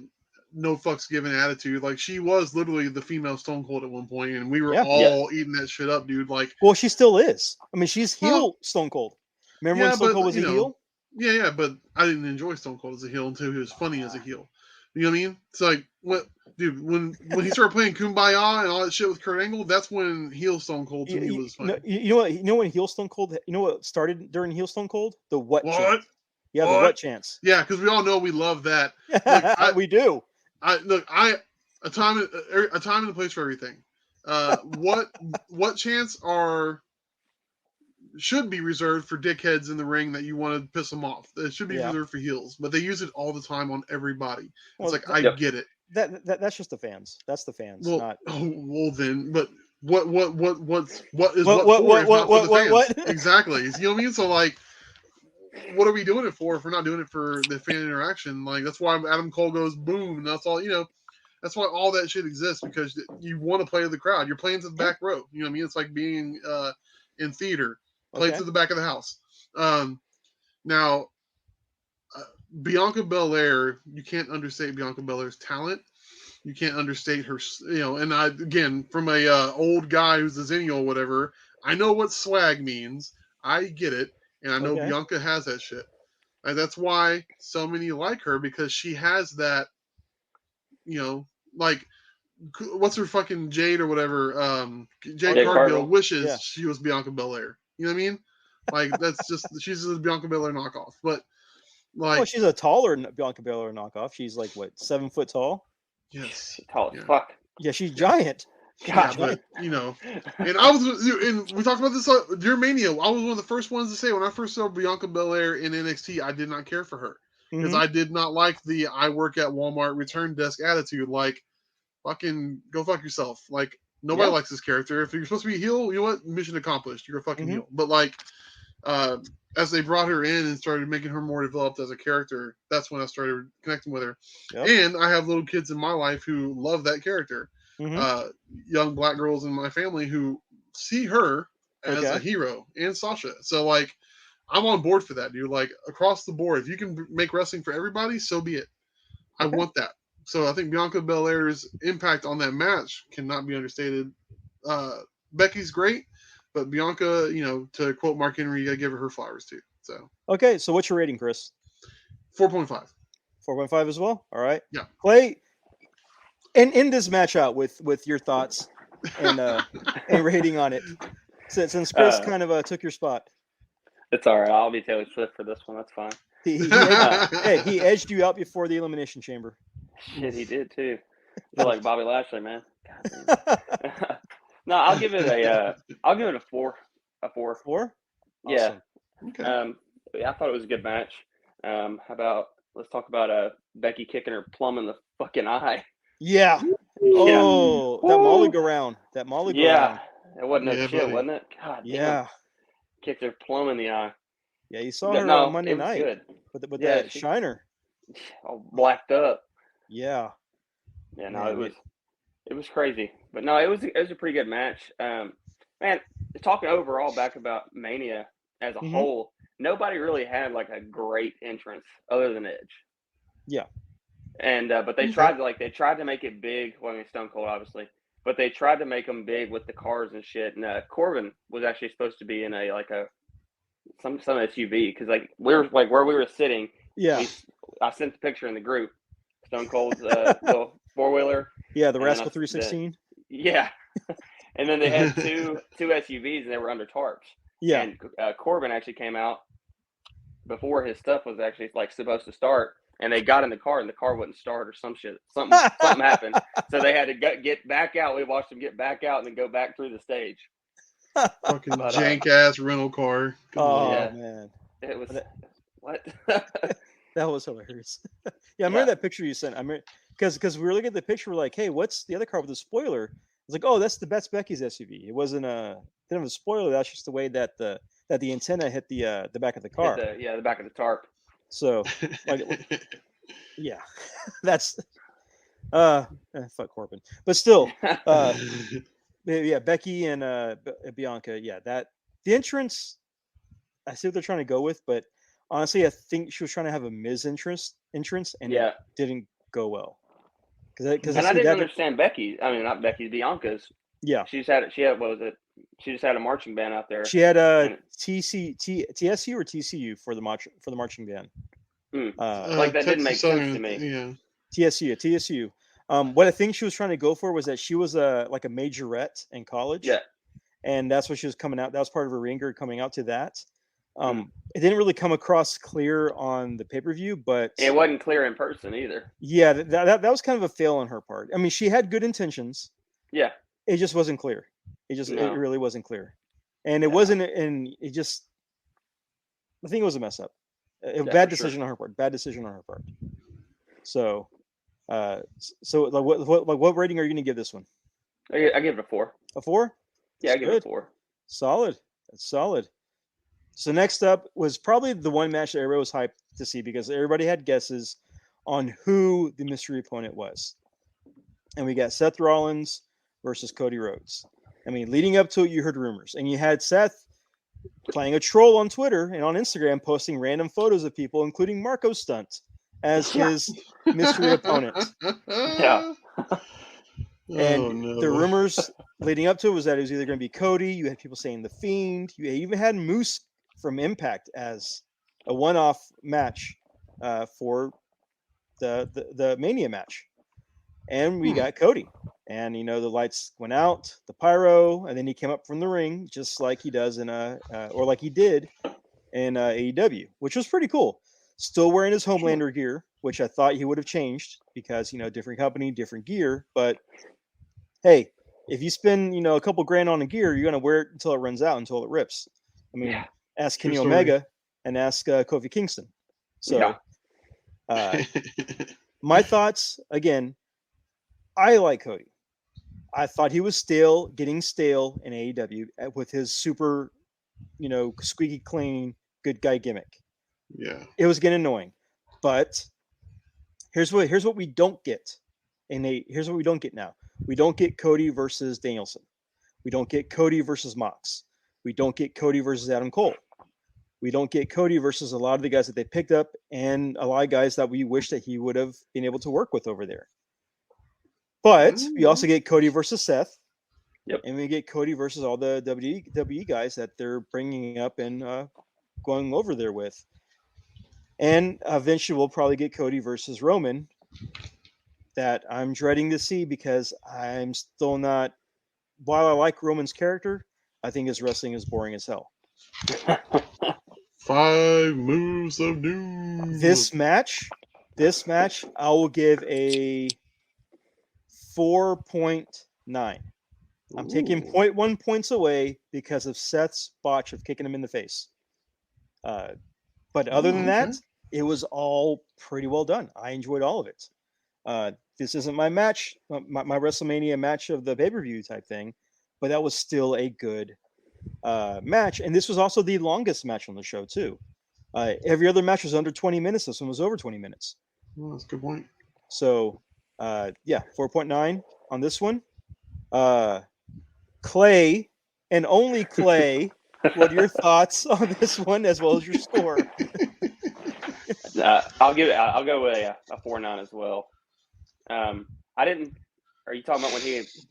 no fucks given attitude. Like she was literally the female Stone Cold at one point, and we were all eating that shit up, dude. Like, well, she still is. I mean, she's heel Stone Cold. Remember when Stone Cold was a heel? Yeah, but I didn't enjoy Stone Cold as a heel until he was funny as a heel. You know what I mean? It's like, what, dude? When he started playing Kumbaya and all that shit with Kurt Angle, that's when heel Stone Cold to me was funny. You know when heel Stone Cold? You know what started during heel Stone Cold? The what? Chance. Yeah, what? The what chance. Yeah, because we all know we love that. Like, we do. A time and a place for everything. What chants should be reserved for dickheads in the ring that you want to piss them off. It should be reserved for heels, but they use it all the time on everybody. It's I get it. That's just the fans. That's the fans. Well, not... then, but what is what for the fans? Exactly. You know what I mean? So like, what are we doing it for if we're not doing it for the fan interaction? Like that's why Adam Cole goes boom, and that's all. That's why all that shit exists, because you want to play to the crowd. You're playing to the back row. You know what I mean? It's like being in theater. Play to the back of the house. Now, Bianca Belair, you can't understate Bianca Belair's talent. You can't understate her, and again, from a old guy who's a zennial or whatever, I know what swag means. I get it. And I know Bianca has that shit. And that's why so many like her, because she has that, like, what's her fucking Jade or whatever? Jade Cargill wishes she was Bianca Belair. You know what I mean? Like, that's just, she's a Bianca Belair knockoff. But, like. Well, she's a taller Bianca Belair knockoff. She's like, what, 7 foot tall? Yes. She's tall as fuck. Yeah, she's giant. Yeah, but, and we talked about this during Mania. I was one of the first ones to say when I first saw Bianca Belair in NXT, I did not care for her because I did not like the I work at Walmart return desk attitude. Like, fucking go fuck yourself. Like, nobody likes this character. If you're supposed to be a heel, you know what? Mission accomplished. You're a fucking heel. But like, as they brought her in and started making her more developed as a character, that's when I started connecting with her. Yep. And I have little kids in my life who love that character. Young black girls in my family who see her as a hero, and Sasha. So like, I'm on board for that, dude. Like, across the board, if you can make wrestling for everybody, so be it. I want that. So I think Bianca Belair's impact on that match cannot be understated. Becky's great, but Bianca, to quote Mark Henry, you gotta give her flowers too. So okay, so what's your rating, Chris? 4.5. 4.5 as well. All right. Yeah. Clay. And end this match out with your thoughts and rating on it. Since Chris kind of took your spot. It's all right. I'll be Taylor Swift for this one. That's fine. He edged you out before the Elimination Chamber. Shit, he did too. Feel like Bobby Lashley, man. No, I'll give it a 4. A 4. 4? Yeah. Awesome. Okay. I thought it was a good match. How about let's talk about Becky kicking her plum in the fucking eye. Yeah. Oh, that Molly go round. That Molly go round. It wasn't no shit, buddy. wasn't it? God damn. Yeah. Kicked her plum in the eye. Yeah, you saw her on Monday night. Good. With that shiner. All blacked up. Yeah. Yeah, no, it was crazy. But no, it was a pretty good match. Man, talking overall back about Mania as a whole, nobody really had like a great entrance other than Edge. Yeah. And but they tried to make it big. Well, I mean, Stone Cold obviously, but they tried to make them big with the cars and shit. And Corbin was actually supposed to be in some SUV because we were where we were sitting. Yeah. I sent the picture in the group. Stone Cold's little 4-wheeler. Yeah, the Rascal 316. Yeah. And then they had two SUVs and they were under tarps. Yeah. And Corbin actually came out before his stuff was actually supposed to start. And they got in the car and the car wouldn't start or some shit. Something happened. So they had to get back out. We watched them get back out and then go back through the stage. Fucking jank ass rental car. Man. It was what? That was hilarious. Yeah, I remember that picture you sent. I mean, because we were looking at the picture, we're like, hey, what's the other car with the spoiler? It's like, oh, that's Becky's SUV. It wasn't didn't have a spoiler. That's just the way that the antenna hit the back of the car. The back of the tarp. So, yeah, that's fuck Corbin, but still, yeah, Becky and Bianca. Yeah, the entrance. I see what they're trying to go with, but honestly, I think she was trying to have a Miz entrance, and it didn't go well. Because I didn't understand Becky. I mean, not Becky, Bianca's. Yeah, she had what was it? She just had a marching band out there. She had a TSU or TCU for the marching band. That didn't make sense to me. Yeah. TSU. What I think she was trying to go for was that she was a majorette in college. Yeah. And that's what she was coming out. That was part of her ringer coming out to that. It didn't really come across clear on the pay-per-view, but it wasn't clear in person either. Yeah, that was kind of a fail on her part. I mean, she had good intentions. Yeah. It just wasn't clear. It really wasn't clear. And it wasn't, and it just, I think it was a mess up. A bad decision on her part. Bad decision on her part. So, what rating are you going to give this one? I give it a 4. A 4? Yeah, I give it a 4. Solid. That's solid. So next up was probably the one match that everybody was hyped to see because everybody had guesses on who the mystery opponent was. And we got Seth Rollins versus Cody Rhodes. I mean, leading up to it, you heard rumors. And you had Seth playing a troll on Twitter and on Instagram, posting random photos of people, including Marco Stunt, as his mystery opponent. Yeah. And the rumors leading up to it was that it was either going to be Cody. You had people saying The Fiend. You even had Moose from Impact as a one-off match for the Mania match. And we got Cody. And, the lights went out, the pyro, and then he came up from the ring just like he does or like he did in AEW, which was pretty cool. Still wearing his Homelander gear, which I thought he would have changed because, different company, different gear. But hey, if you spend, a couple grand on a gear, you're going to wear it until it runs out, until it rips. I mean, ask Kenny Omega and ask Kofi Kingston. So my thoughts, again, I like Cody. I thought he was getting stale in AEW with his super, squeaky clean, good guy gimmick. Yeah. It was getting annoying. But here's what we don't get. Here's what we don't get now. We don't get Cody versus Danielson. We don't get Cody versus Mox. We don't get Cody versus Adam Cole. We don't get Cody versus a lot of the guys that they picked up and a lot of guys that we wish that he would have been able to work with over there. But we also get Cody versus Seth. Yep. And we get Cody versus all the WWE guys that they're bringing up and going over there with. And eventually we'll probably get Cody versus Roman, that I'm dreading to see because I'm still not, while I like Roman's character, I think his wrestling is boring as hell. 5 moves of doom. This match, I will give a 4.9. I'm taking 0.1 points away because of Seth's botch of kicking him in the face. But other than that, it was all pretty well done. I enjoyed all of it. This isn't my match, my WrestleMania match of the pay-per-view type thing, but that was still a good match. And this was also the longest match on the show, too. Every other match was under 20 minutes. This one was over 20 minutes. Well, that's a good point. So, 4.9 on this one. Clay, and only Clay, what are your thoughts on this one as well as your score? I'll go with a 4.9 as well. I didn't. Are you talking about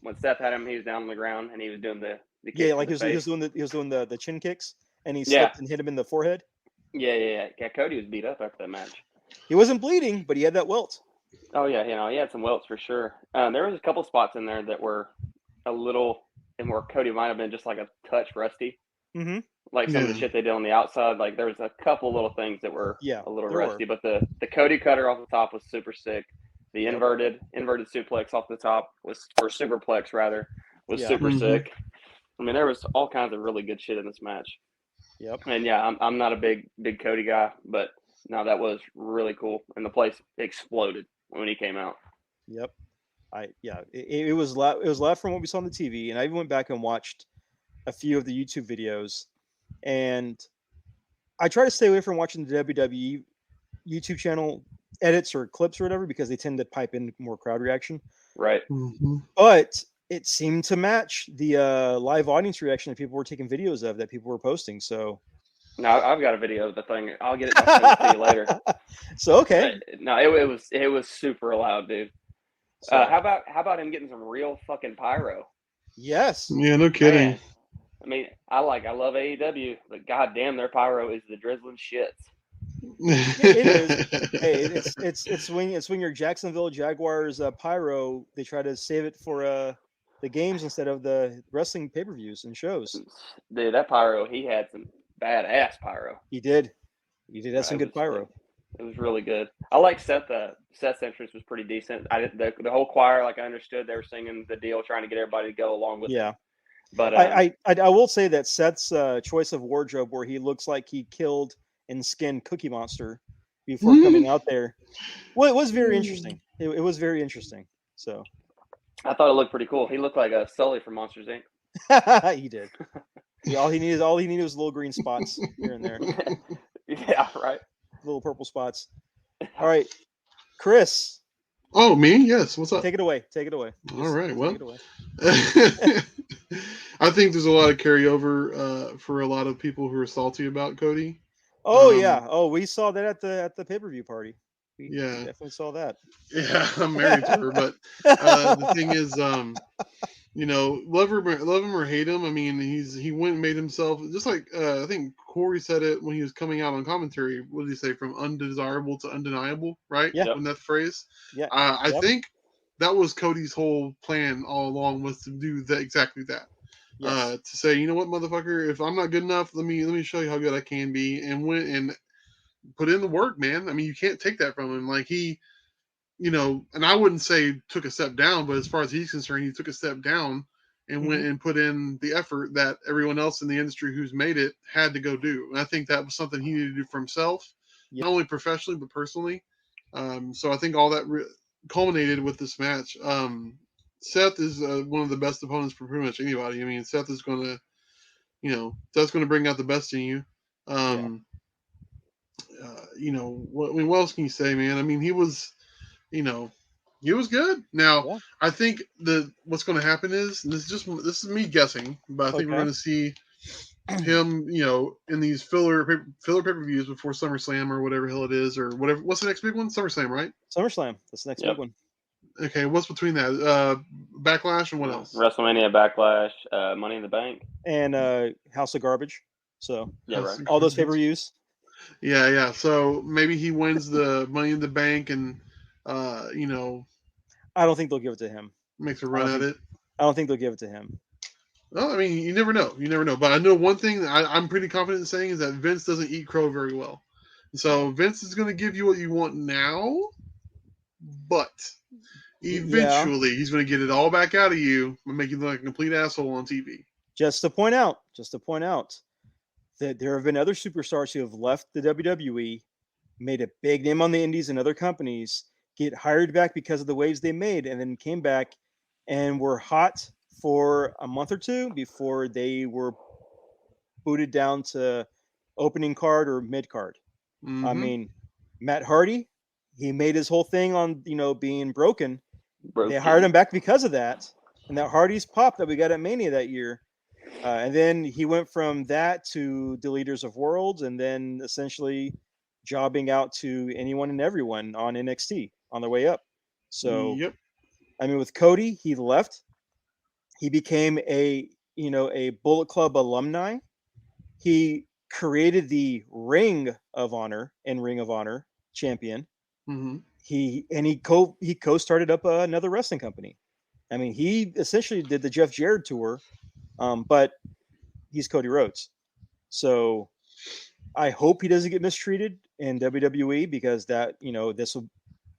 when Seth had him? He was down on the ground and he was doing the kick like he was doing the chin kicks and he slipped and hit him in the forehead. Yeah. Cody was beat up after that match. He wasn't bleeding, but he had that welt. Oh yeah, he had some welts for sure. There was a couple spots in there that were a little, and where Cody might have been just like a touch rusty. Mm-hmm. Like some of the shit they did on the outside. Like there was a couple little things that were a little rusty, but the Cody cutter off the top was super sick. The inverted suplex off the top superplex was super sick. I mean, there was all kinds of really good shit in this match. Yep. And I'm not a big Cody guy, but no, that was really cool, and the place exploded when he came out. Yep. It was loud from what we saw on the TV, and I even went back and watched a few of the YouTube videos, and I try to stay away from watching the WWE YouTube channel edits or clips or whatever because they tend to pipe in more crowd reaction. Right. Mm-hmm. But it seemed to match the live audience reaction that people were taking videos of that people were posting. So now I've got a video of the thing. I'll get it to you later. So okay. No, it was super loud, dude. So, how about him getting some real fucking pyro? Yes. Yeah, no kidding. Man, I mean, I love AEW, but goddamn, their pyro is the drizzling shits. It is. Hey, it's when your Jacksonville Jaguars pyro, they try to save it for the games instead of the wrestling pay-per-views and shows. Dude, that pyro, he had some badass pyro. He did have some good pyro. It was really good. I like Seth's entrance was pretty decent. The whole choir, like I understood, they were singing the deal, trying to get everybody to go along with it. But I will say that Seth's choice of wardrobe, where he looks like he killed and skinned Cookie Monster before coming out there, well, it was very interesting. It was very interesting. So I thought it looked pretty cool. He looked like a Sully from Monsters Inc. He did. All he needed was little green spots here and there. Yeah, right. Little purple spots. All right, Chris. Oh, me? Yes. What's up? Take it away. All right. Well, I think there's a lot of carryover for a lot of people who are salty about Cody. Oh yeah. Oh, we saw that at the pay-per-view party. We definitely saw that. Yeah, I'm married to her, but the thing is, love him or hate him. I mean, he went and made himself just like I think Corey said it when he was coming out on commentary. What did he say? From undesirable to undeniable, right? Yeah. In that phrase. Yeah. I think that was Cody's whole plan all along, was to do exactly that. Yes. To say, you know what, motherfucker, if I'm not good enough, let me show you how good I can be, and went and put in the work, man. I mean, you can't take that from him. Like he, and I wouldn't say took a step down, but as far as he's concerned, he took a step down and went and put in the effort that everyone else in the industry who's made it had to go do. And I think that was something he needed to do for himself, not only professionally, but personally. So I think all that culminated with this match. Seth is one of the best opponents for pretty much anybody. I mean, Seth is going to, Seth's going to bring out the best in you. What else can you say, man? I mean, he was good. Now, I think what's going to happen is, and this is me guessing, but I think we're going to see him, in these filler pay-per-views before SummerSlam or whatever hell it is, or whatever. What's the next big one? SummerSlam, right? SummerSlam. That's the next big one. Okay, what's between that? Backlash and what else? WrestleMania, Backlash, Money in the Bank, and House of Garbage. So right. All those pay-per-views. Yeah. So maybe he wins the Money in the Bank, and I don't think they'll give it to him. Makes a run at it. I don't think they'll give it to him. Well, I mean, you never know. You never know. But I know one thing that I'm pretty confident in saying is that Vince doesn't eat crow very well. So Vince is going to give you what you want now, but eventually he's going to get it all back out of you and make you look like a complete asshole on TV. Just to point out that there have been other superstars who have left the WWE, made a big name on the indies and other companies, get hired back because of the waves they made, and then came back and were hot for a month or two before they were booted down to opening card or mid card. Mm-hmm. I mean, Matt Hardy, he made his whole thing on being broken. They hired him back because of that, and that Hardy's pop that we got at Mania that year. And then he went from that to Deleters of Worlds, and then essentially jobbing out to anyone and everyone on NXT on their way up. So, yep. I mean, with Cody, he left. He became a Bullet Club alumni. He created the Ring of Honor and Ring of Honor champion. Mm-hmm. He co-started up another wrestling company. I mean, he essentially did the Jeff Jarrett tour. But he's Cody Rhodes. So I hope he doesn't get mistreated in WWE, because that, this will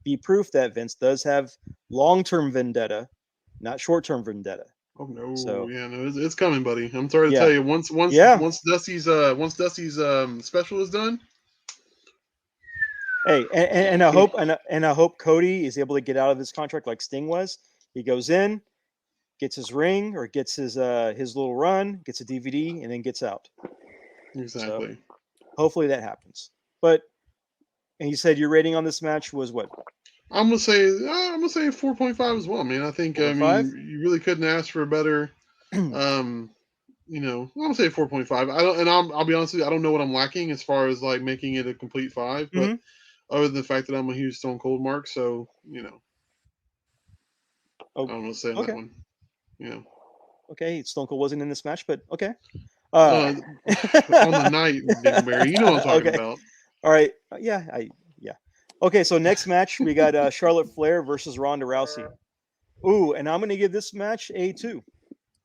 be proof that Vince does have long-term vendetta, not short-term vendetta. Oh no! So, yeah, no, it's coming, buddy. I'm sorry to tell you. Once Dusty's special is done. Hey, and I hope and I hope Cody is able to get out of his contract like Sting was. He goes in, gets his ring or gets his little run, gets a DVD, and then gets out. Exactly. So, hopefully that happens. But, and you said your rating on this match was what? I'm gonna say 4.5 as well, man. I think 4.5? You really couldn't ask for a better. I'm gonna say 4.5. I'll be honest with you, I don't know what I'm lacking as far as like making it a complete 5, but other than the fact that I'm a huge Stone Cold mark, so I'm gonna say that one. Okay, Stone Cold wasn't in this match, but okay. On the night, Barry, you know what I'm talking about. All right, yeah. Okay, so next match we got Charlotte Flair versus Ronda Rousey. Ooh, and I'm going to give this match a 2.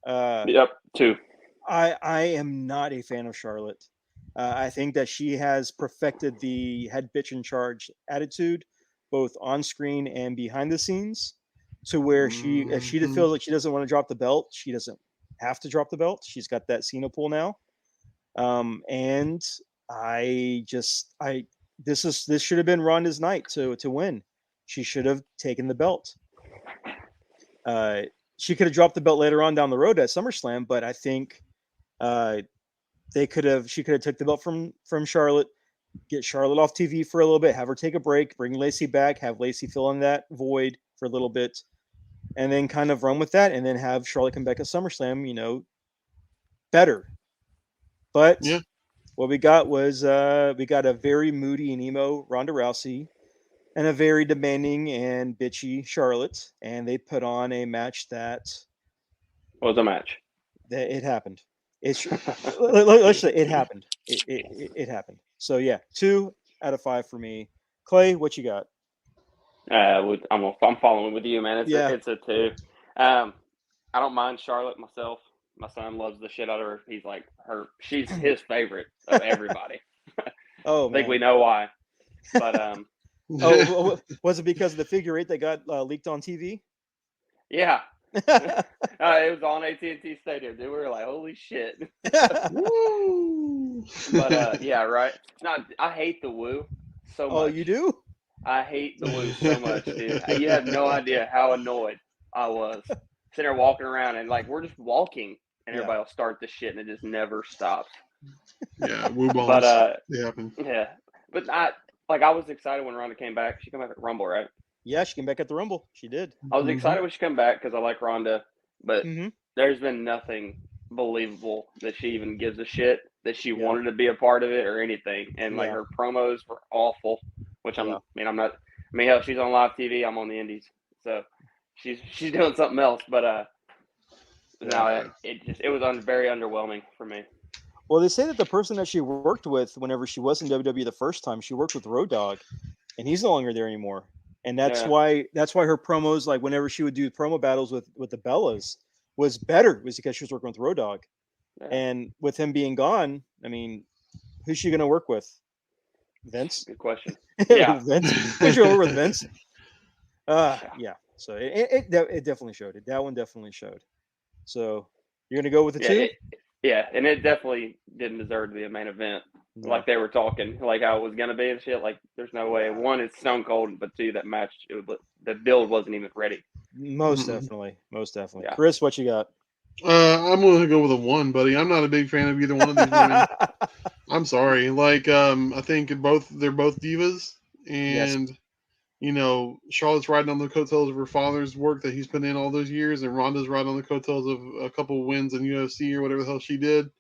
2. I am not a fan of Charlotte. I think that she has perfected the head bitch in charge attitude, both on screen and behind the scenes, to where if she feels like she doesn't want to drop the belt, she doesn't have to drop the belt. She's got that Cena pull now. And this should have been Ronda's night to win. She should have taken the belt. She could have dropped the belt later on down the road at SummerSlam, but I think she could have took the belt from Charlotte, get Charlotte off TV for a little bit, have her take a break, bring Lacey back, have Lacey fill in that void for a little bit, and then kind of run with that, and then have Charlotte come back at SummerSlam, better. But what we got was we got a very moody and emo Ronda Rousey and a very demanding and bitchy Charlotte, and they put on a match that was a match. That it happened. Let's say it happened. It happened. So 2 out of 5 for me. Clay, what you got? I'm following with you, man. It's a 2. I don't mind Charlotte myself. My son loves the shit out of her. He's like she's his favorite of everybody. Oh, I think we know why. But was it because of the figure 8 that got leaked on TV? Yeah. It was on AT&T Stadium. Dude, we were like, holy shit. But right. No, I hate the woo so much. Oh, you do? I hate the woo so much, dude. You have no idea how annoyed I was. Sitting there walking around and like we're just walking and everybody will start the shit and it just never stops. Yeah, woo balls. But they happen. Yeah. But I was excited when Ronda came back. She came back at Rumble, right? Yeah, she came back at the Rumble. She did. I was excited when she came back because I like Ronda, but there's been nothing believable that she even gives a shit that she wanted to be a part of it or anything. And like her promos were awful, which I'm not. I mean, hell, she's on live TV. I'm on the Indies, so she's doing something else. But it was very underwhelming for me. Well, they say that the person that she worked with whenever she was in WWE the first time, she worked with Road Dogg, and he's no longer there anymore. And that's why her promos, like whenever she would do promo battles with the Bellas, was better was because she was working with Road Dogg. Yeah. And with him being gone, I mean, who's she going to work with? Vince? Good question. Yeah. Vince. Who's she going to work with Vince? Yeah. So it definitely showed it. That one definitely showed. So you're going to go with the two? And it definitely didn't deserve to be a main event. No. Like they were talking, like how it was going to be and shit. Like there's no way. One, it's Stone Cold, but two, that match, the build wasn't even ready. Most definitely. Yeah. Chris, what you got? I'm going to go with a 1, buddy. I'm not a big fan of either one of these women. I'm sorry. Like, I think they're both divas, and you know, Charlotte's riding on the coattails of her father's work that he's put in all those years, and Ronda's riding on the coattails of a couple of wins in UFC or whatever the hell she did,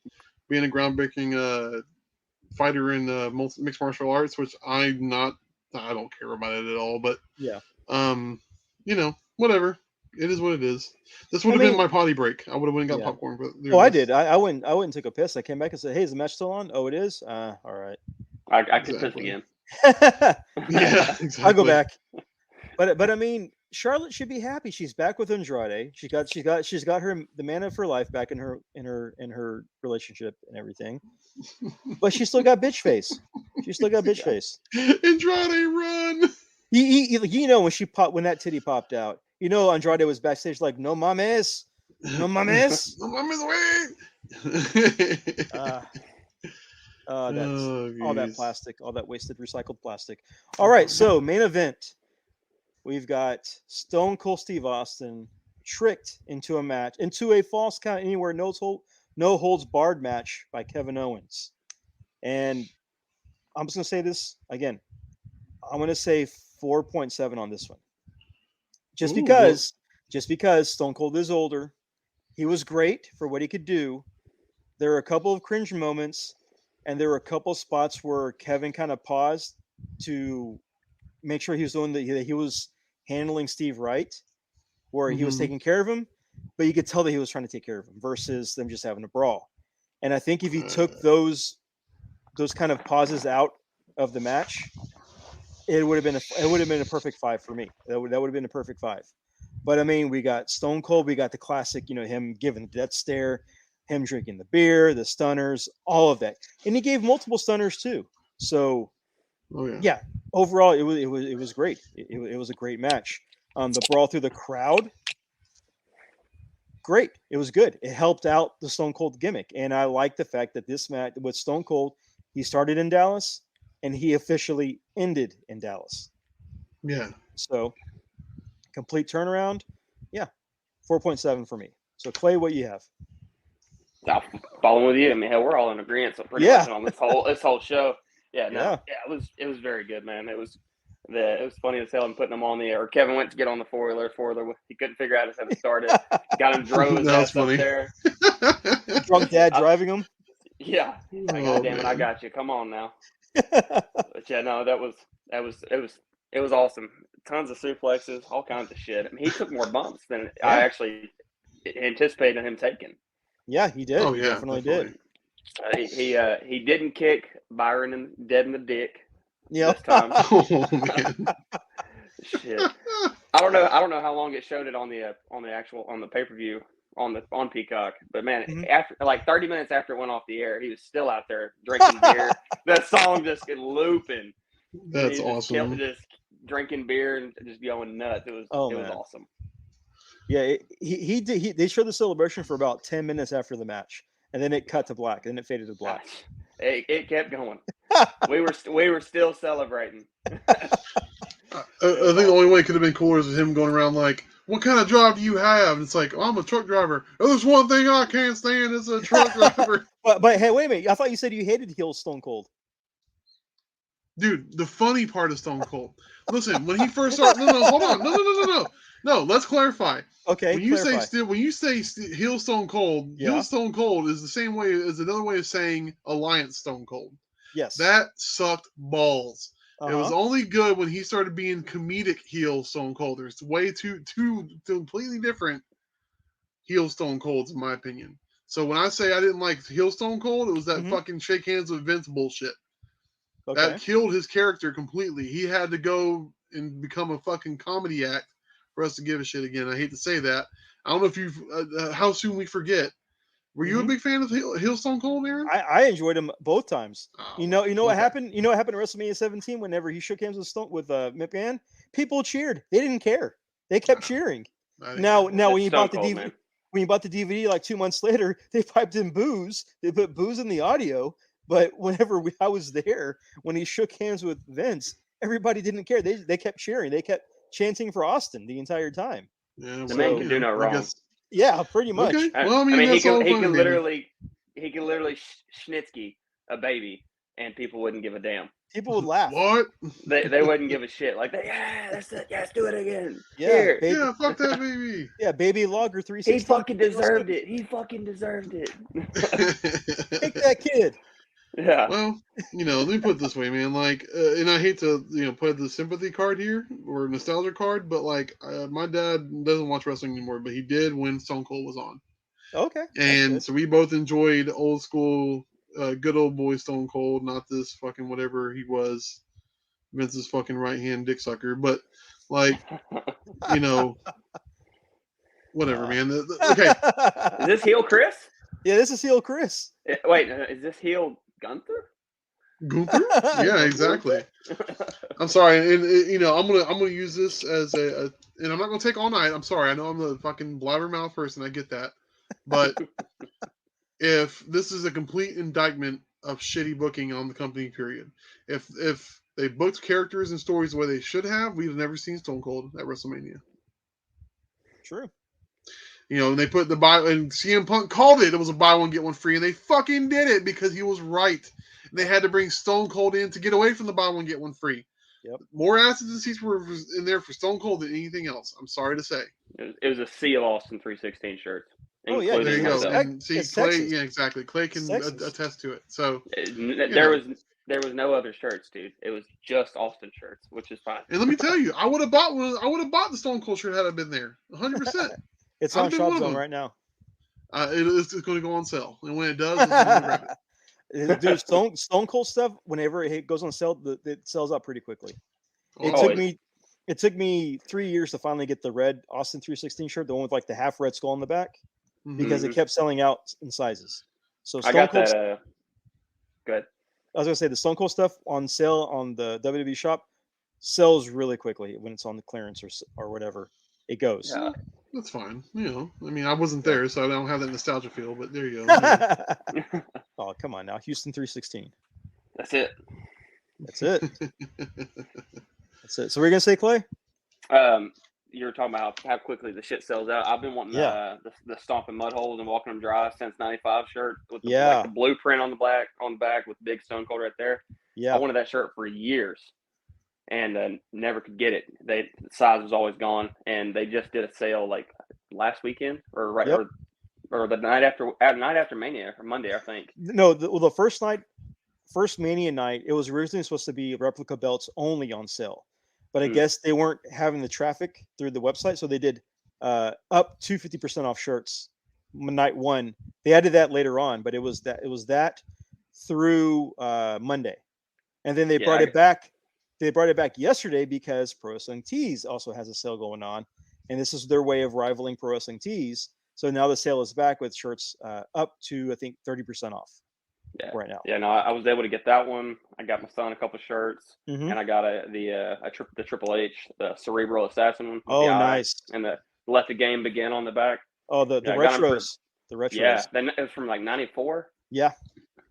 being a groundbreaking fighter in mixed martial arts, which I don't care about it at all. But yeah, you know, whatever. It is what it is. This would have been my potty break. I would have went and got popcorn. But I did. I went and took a piss. I came back and said, "Hey, is the match still on?" Oh, it is. All right. I could piss again. Yeah, exactly. I'll go back. But I mean, Charlotte should be happy. She's back with Andrade. She's got the man of her life back in her relationship and everything. But she still got bitch face. Andrade, run! You know when that titty popped out. You know, Andrade was backstage like, "No mames, no mames, no mames, wait." All that plastic, all that wasted recycled plastic. All right, so main event. We've got Stone Cold Steve Austin tricked into a false count anywhere, no holds barred match by Kevin Owens. And I'm just going to say this again. I'm going to say 4.7 on this one. Just because Stone Cold is older. He was great for what he could do. There were a couple of cringe moments, and there were a couple of spots where Kevin kind of paused to make sure he was handling Steve right, where he was taking care of him, but you could tell that he was trying to take care of him versus them just having a brawl. And I think if you took those kind of pauses out of the match, it would have been a perfect 5 for me. That would have been a perfect 5. But I mean, we got Stone Cold, we got the classic, him giving the death stare, him drinking the beer, the stunners, all of that, and he gave multiple stunners too. So, yeah, overall, it was great. It was a great match. The brawl through the crowd, great. It was good. It helped out the Stone Cold gimmick, and I like the fact that this match with Stone Cold, he started in Dallas and he officially ended in Dallas. Yeah. So, complete turnaround. Yeah, 4.7 for me. So, Clay, what you have? Following with you. I mean, hell, we're all in agreement. So pretty much on this whole show. Yeah, it was very good, man. It was funny as hell. And putting them on the or Kevin went to get on the four-wheeler. He couldn't figure out how to start it. Got him drove his ass up there. Drunk dad driving him. Yeah. God damn it, I got you. Come on now. But yeah, no, it was awesome. Tons of suplexes, all kinds of shit. I mean, he took more bumps than I actually anticipated him taking. Yeah, he did. Oh, yeah, he definitely did. He didn't kick Byron dead in the dick. Yeah. This time. Oh man. Shit. I don't know how long it showed it on the pay-per-view on Peacock, but man, after like 30 minutes after it went off the air, he was still out there drinking beer. That song just looping. That's awesome. Just drinking beer and just going nuts. It was awesome. Yeah, they showed the celebration for about 10 minutes after the match, and then it cut to black, and it faded to black. It kept going. we were still celebrating. I think the only way it could have been cooler is him going around like, "What kind of job do you have?" And it's like, oh, "I'm a truck driver." Oh, there's one thing I can't stand is a truck driver. but hey, wait a minute! I thought you said you hated heel Stone Cold. Dude, the funny part of Stone Cold. Listen, when he first started, hold on, no. Let's clarify. Okay. When you say heel Stone Cold, heel Stone Cold is the same way as another way of saying Alliance Stone Cold. Yes. That sucked balls. It was only good when he started being comedic heel Stone Cold. There's way two completely different heel Stone Colds, in my opinion. So when I say I didn't like heel Stone Cold, it was that fucking shake hands with Vince bullshit. Okay. That killed his character completely. He had to go and become a fucking comedy act for us to give a shit again. I hate to say that. I don't know if you've how soon we forget. Were you a big fan of Heel Stone Cold, Aaron? I enjoyed him both times. Oh, you know what happened? You know what happened at WrestleMania 17 whenever he shook hands with McMahon? People cheered. They didn't care. They kept cheering. Now when you bought the DVD, when you bought the DVD like 2 months later, they piped in booze. They put booze in the audio. But whenever I was there, when he shook hands with Vince, everybody didn't care. They kept cheering. They kept chanting for Austin the entire time. Yeah, the man can do no wrong. Yeah, pretty much. Okay. Well, I mean he can literally Schnitzky a baby, and people wouldn't give a damn. People would laugh. What? They wouldn't give a shit. Like, that's it. Let's do it again. Yeah, yeah, fuck that baby. Yeah, baby Logger 360. He fucking deserved it. He fucking deserved it. Take that kid. Yeah. Well, let me put it this way, man. Like, and I hate to, put the sympathy card here or nostalgia card, but like, my dad doesn't watch wrestling anymore, but he did when Stone Cold was on. Okay. And so we both enjoyed old school, good old boy Stone Cold, not this fucking whatever he was, Vince's fucking right hand dick sucker. But like, whatever, man. Okay. Is this heel Chris? Yeah, this is heel Chris. Wait, is this heel Gunther? Gunther? Yeah, exactly. I'm sorry, and I'm gonna use this as and I'm not gonna take all night. I'm sorry. I know I'm the fucking blabbermouth person. I get that, but if this is a complete indictment of shitty booking on the company, period. If they booked characters and stories the way they should have, we'd have never seen Stone Cold at WrestleMania. True. And they put the buy, and CM Punk called it. It was a buy one get one free, and they fucking did it because he was right. And they had to bring Stone Cold in to get away from the buy one get one free. Yep. More asses and seats were in there for Stone Cold than anything else. I'm sorry to say. It was a sea of Austin 316 shirts. Oh yeah, there you go. And see, Clay, Texas. yeah, exactly. Clay can attest to it. So there was no other shirts, dude. It was just Austin shirts, which is fine. And let me tell you, I would have bought one. I would have bought the Stone Cold shirt had I been there. 100%. It's on Shop Zone right now. It's going to go on sale, and when it does, it's going to grab it. Dude, Stone Cold stuff, whenever it goes on sale, it sells out pretty quickly. It took me 3 years to finally get the red Austin 316 shirt, the one with like the half red skull on the back, because it kept selling out in sizes. So I got that. Good. I was gonna say the Stone Cold stuff on sale on the WWE shop sells really quickly when it's on the clearance or whatever. It goes. Yeah. That's fine. I mean, I wasn't there, so I don't have that nostalgia feel, but there you go. Oh, come on now. Houston 316. That's it. That's it. That's it. So we're going to say, Clay? You were talking about how quickly the shit sells out. I've been wanting the stomping mud holes and walking them dry since '95 shirt with the blueprint on the back with big Stone Cold right there. Yeah. I wanted that shirt for years. And never could get it. The size was always gone, and they just did a sale like last weekend or the night after Mania or Monday, I think. No, the first Mania night, it was originally supposed to be replica belts only on sale, but I guess they weren't having the traffic through the website, so they did up to 50% off shirts night one. They added that later on, but it was that through Monday, and then they brought it back. They brought it back yesterday because Pro Wrestling Tees also has a sale going on, and this is their way of rivaling Pro Wrestling Tees. So now the sale is back with shirts up to, I think, 30% off right now. Yeah, no, I was able to get that one. I got my son a couple shirts, and I got the Triple H, the Cerebral Assassin one. Oh, nice. And the Let the Game Begin on the back. Oh, the retros. The retros. Yeah, it was from like 94. Yeah.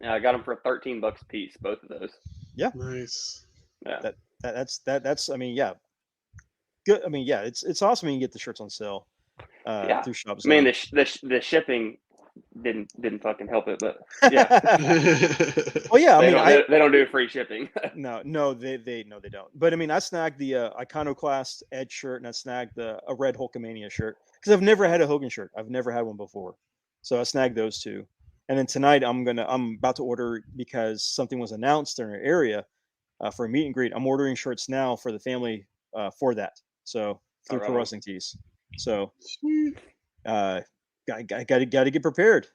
Yeah, I got them for $13 a piece, both of those. Yeah. Nice. Yeah, that's. I mean, yeah, good. I mean, yeah, it's awesome when you get the shirts on sale. Through Shop Zone. I mean, the shipping didn't fucking help it, but yeah. Well, yeah, they don't do free shipping. no, they don't. But I mean, I snagged the Iconoclast Edge shirt, and I snagged a red Hulkamania shirt because I've never had a Hogan shirt. I've never had one before, so I snagged those two. And then tonight, I'm about to order because something was announced in our area. For a meet and greet, I'm ordering shirts now for the family for that. So through Pro Wrestling Tees. So got to get prepared.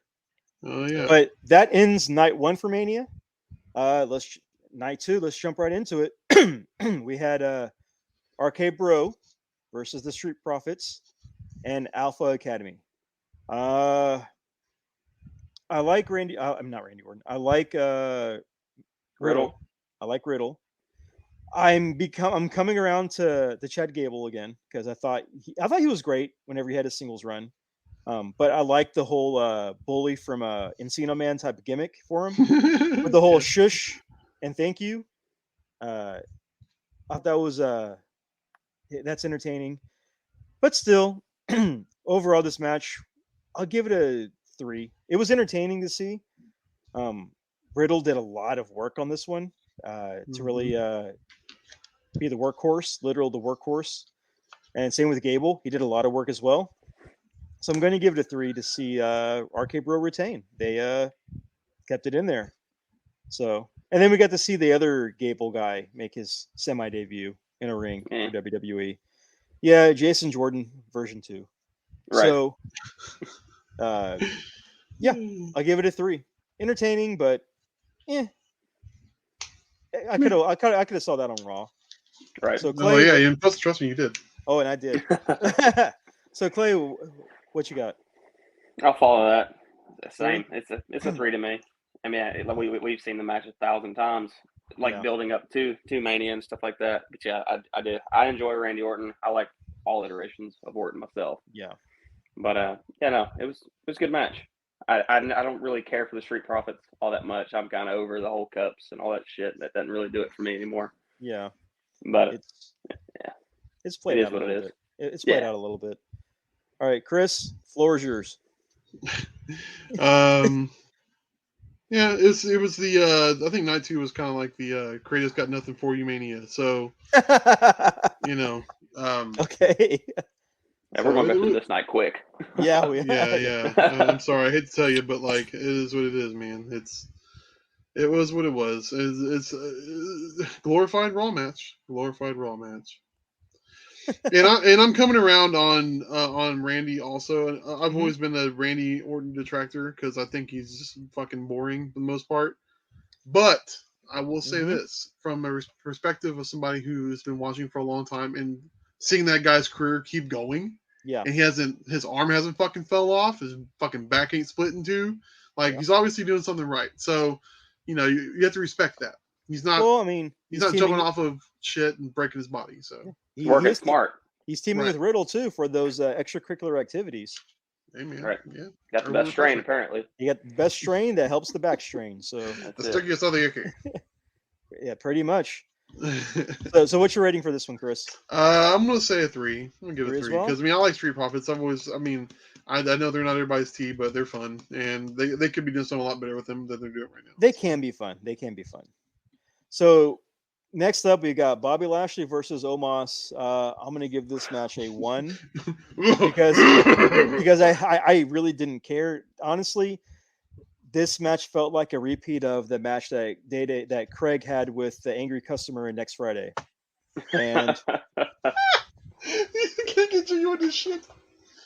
Oh yeah. But that ends night one for Mania. Night two. Let's jump right into it. We had RK Bro versus the Street Profits and Alpha Academy. I like Randy. I'm not Randy Orton. I like Riddle. I like Riddle. I'm coming around to Chad Gable again because I thought he was great whenever he had his singles run. But I like the whole bully from Encino Man type of gimmick for him with the whole shush and thank you. I thought that was that's entertaining, but still, overall, this match I'll give it a 3. It was entertaining to see. Riddle did a lot of work on this one to really be the workhorse, literal the workhorse, and same with Gable. He did a lot of work as well. So I'm going to give it a 3 to see RK Bro retain. They kept it in there. So, and then we got to see the other Gable guy make his semi debut in a ring for WWE. Yeah, Jason Jordan version 2. Right. So, yeah, I'll give it a 3. Entertaining, but I could have saw that on Raw. Right. So Clay, you trust me, you did. Oh, and I did. So Clay, what you got? I'll follow that. Same. It's a 3 to me. I mean, we've seen the match 1,000 times, building up to Mania and stuff like that. But yeah, I did. I enjoy Randy Orton. I like all iterations of Orton myself. Yeah. But it was a good match. I don't really care for the Street Profits all that much. I'm kind of over the whole cups and all that shit. That doesn't really do it for me anymore. Yeah. But it's played out a little bit. It's played out a little bit. All right, Chris, floor is yours. Yeah, it was the I think night 2 was kind of like the Kratos got nothing for you mania. So okay. Yeah, we're going to go through this night quick. Yeah, I'm sorry, I hate to tell you, but like it is what it is, man. It was what it was. It's glorified Raw match. And I'm coming around on Randy also. And I've always been a Randy Orton detractor because I think he's just fucking boring for the most part. But I will say this from a perspective of somebody who's been watching for a long time and seeing that guy's career keep going. Yeah. And his arm hasn't fucking fell off. His fucking back ain't split in two. Like he's obviously doing something right. So, you have to respect that. He's not. Well, I mean, he's not jumping off of shit and breaking his body. So working smart. He's teaming with Riddle too for those extracurricular activities. Amen. Right. Yeah. Got the best strain apparently. You got the best strain that helps the back strain. So yeah, pretty much. So what's your rating for this one, Chris? I'm gonna say a 3. I'm gonna give it a 3 because I like Street Profits. I know they're not everybody's tea, but they're fun, and they could be doing something a lot better with them than they're doing right now. They can be fun. So next up, we got Bobby Lashley versus Omos. I'm gonna give this match a 1 because I really didn't care. Honestly, this match felt like a repeat of the match that Craig had with the angry customer in Next Friday. And can't get you with this shit.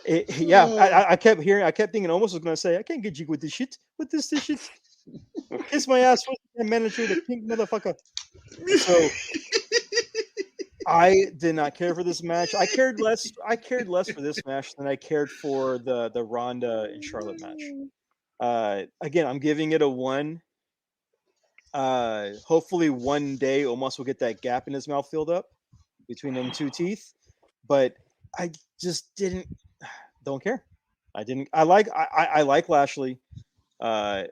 I kept thinking Omos was going to say, I can't get you with this shit. With this shit. Kiss my ass with the manager, the pink motherfucker. So I did not care for this match. I cared less for this match than I cared for the Ronda and Charlotte match. Again, I'm giving it a 1. Hopefully one day Omos will get that gap in his mouth filled up between them two teeth. But I just don't care. I like Lashley. This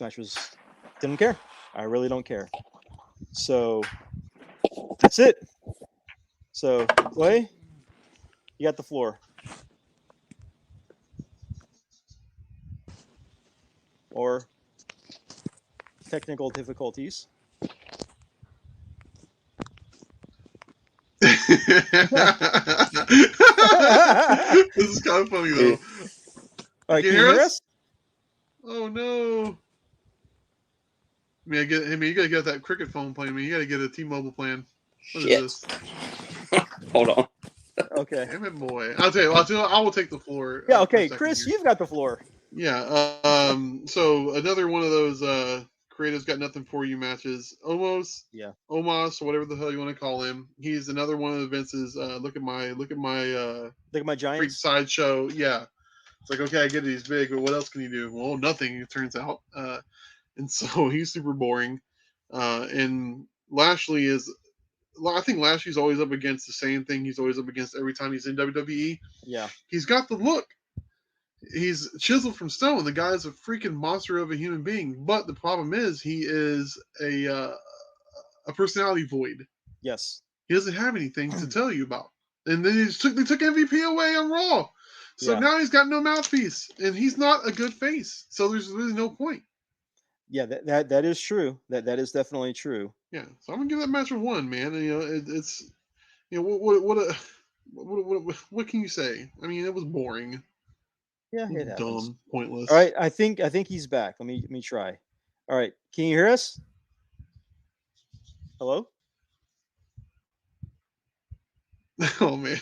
match didn't care. I really don't care. So that's it. So Clay, you got the floor. Or technical difficulties. This is kind of funny though. All right, can you hear us? Oh no! You gotta get that cricket phone plan. You gotta get a T-Mobile plan. What is this? Hold on. Okay. Damn it, boy. I'll tell you. I will take the floor. Yeah. Okay, Chris, you've got the floor. Yeah. So another one of those Creative's Got Nothing For You matches. Omos, or whatever the hell you want to call him. He's another one of Vince's. Look at my Giants freak sideshow. Yeah, it's like, okay, I get it, he's big, but what else can he do? Well, nothing. It turns out, and so he's super boring. And Lashley is. I think Lashley's always up against the same thing he's always up against every time he's in WWE. Yeah, he's got the look. He's chiseled from stone. The guy's a freaking monster of a human being. But the problem is he is a personality void. Yes. He doesn't have anything to tell you about. And then they took MVP away on Raw. So now he's got no mouthpiece. And he's not a good face. So there's really no point. Yeah, that is true. That is definitely true. Yeah. So I'm gonna give that match a 1, man. And, it's what can you say? I mean, it was boring. Yeah, it happens. Dumb, pointless. All right, I think he's back. Let me try. All right, can you hear us? Hello? Oh man.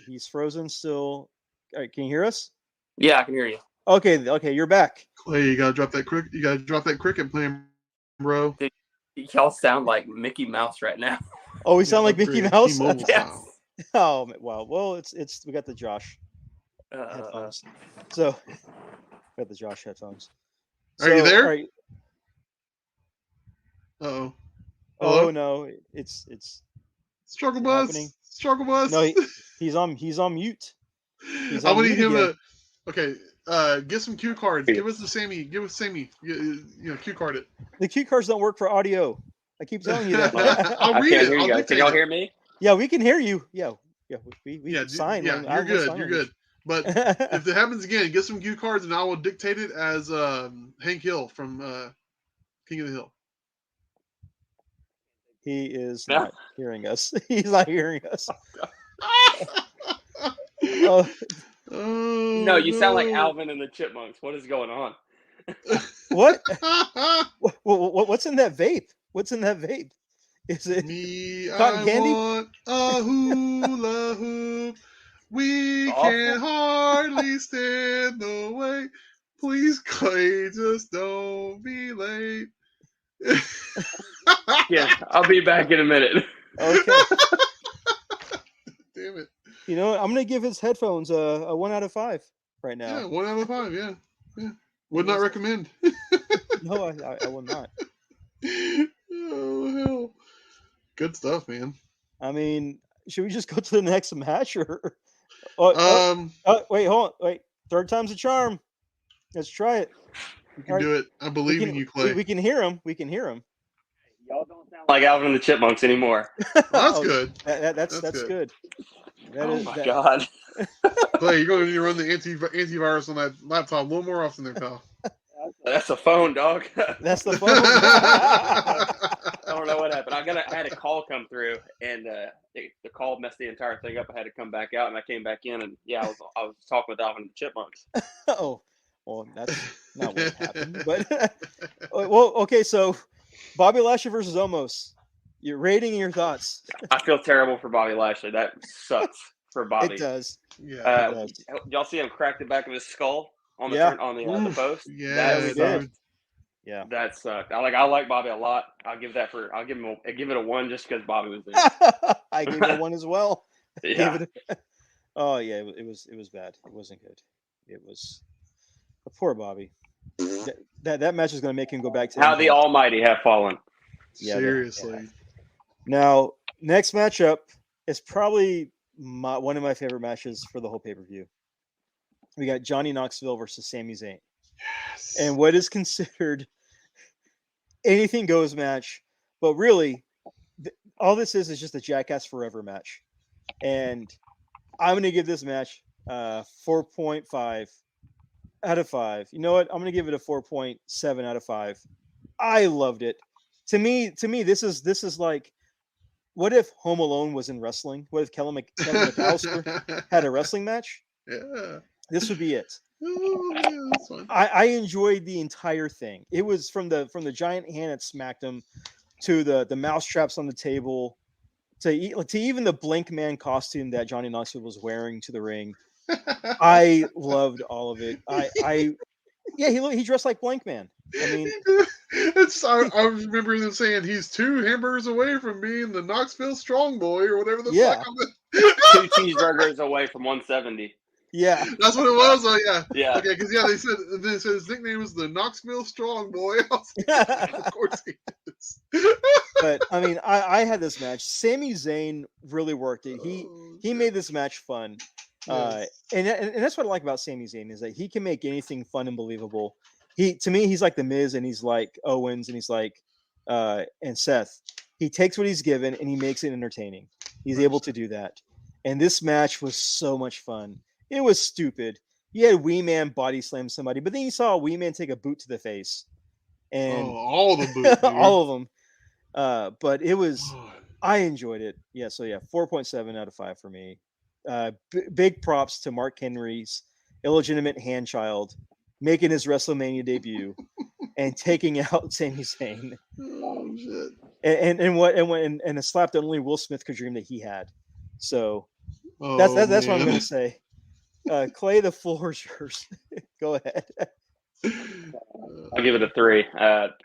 He's frozen still. All right, can you hear us? Yeah, I can hear you. Okay, you're back. Clay, you gotta drop that cricket. You gotta drop that cricket plan, bro. Dude, y'all sound like Mickey Mouse right now. Oh, we sound like Mickey Mouse. Yes. Oh wow. Well, it's we got the Josh headphones. So got the Josh headphones. Are you there? Right. Uh-oh. Oh no, it's Struggle Bus. happening. Struggle Bus. No, he's on mute. I'm gonna need him to. Okay, get some cue cards. Give us Sammy. Cue card it. The cue cards don't work for audio. I keep telling you that. I'll read it. Hear you guys. Can y'all hear me? Yeah, we can hear you. Yeah, we sign. Yeah, you're good. You're good. But if it happens again, get some cue cards, and I will dictate it as Hank Hill from King of the Hill. He is not hearing us. He's not hearing us. No, you sound like Alvin and the Chipmunks. What is going on? What? What's in that vape? What's in that vape? Is it cotton candy? Want a hula hoop. We can hardly stand the wait. Please, Clay, just don't be late. Yeah, I'll be back in a minute. Okay. Damn it. You know, I'm gonna give his headphones a 1 out of 5 right now. Yeah, 1 out of 5. Yeah. Would not recommend. No, I will not. Oh hell! Good stuff, man. I mean, should we just go to the next match or? Wait, hold on. Wait, third time's a charm. Let's try it. You can do it. I believe in you, Clay. We can hear him. Y'all don't sound like Alvin and the Chipmunks anymore. Well, that's good. That's good. My God. Clay, you're going to need to run the antivirus on that laptop a little more often there, pal. That's a phone, dog. That's the phone. I don't know what happened. I had a call come through, and the call messed the entire thing up. I had to come back out, and I came back in, and I was talking with Alvin and the Chipmunks. Oh, well, that's not what happened. But well, okay. So, Bobby Lashley versus Omos. Your rating and your thoughts. I feel terrible for Bobby Lashley. That sucks for Bobby. It does. Yeah. It does. Y'all see him crack the back of his skull on the post? Yeah, we did. Yeah, that sucked. I like Bobby a lot. I'll give it a 1 just because Bobby was there. I gave it a 1 as well. Yeah. Oh yeah, it was bad. It wasn't good. It was poor Bobby. That match is going to make him go back to how the Almighty have fallen. Yeah, seriously. Yeah. Now, next matchup is probably one of my favorite matches for the whole pay-per-view. We got Johnny Knoxville versus Sami Zayn. Yes. And what is considered anything goes match, but really all this is just a Jackass Forever match. And I'm going to give this match 4.5 out of 5. You know what? I'm going to give it a 4.7 out of 5. I loved it. To me, this is like, what if Home Alone was in wrestling? What if Kevin McAllister had a wrestling match? Yeah. This would be it. Oh, yeah, that's fine. I enjoyed the entire thing. It was from the giant hand that smacked him to the mouse traps on the table to even the Blink Man costume that Johnny Knoxville was wearing to the ring. I loved all of it. He dressed like Blink Man. I mean, I remember them saying he's 2 hamburgers away from being the Knoxville Strong Boy or whatever the fuck. 2 cheeseburgers away from 170. Yeah, that's what it was. Oh yeah, Yeah. Okay, because they said his nickname was the Knoxville Strong Boy. Of course he is. But I mean, I had this match. Sami Zayn really worked it. He made this match fun. Yes. And that's what I like about Sami Zayn is that he can make anything fun and believable. To me, he's like the Miz, and he's like Owens, and he's like and Seth. He takes what he's given and he makes it entertaining. He's able to do that. And this match was so much fun. It was stupid. You had Wee Man body slam somebody, but then you saw Wee Man take a boot to the face, and all the boots, all of them. But it was. I enjoyed it. Yeah. So yeah, 4.7 out of 5 for me. Big props to Mark Henry's illegitimate hand child making his WrestleMania debut and taking out Sami Zayn. Oh shit! And a slap that only Will Smith could dream that he had. So that's what I'm going to say. Clay, the floor is yours. Go ahead. I'll give it a 3.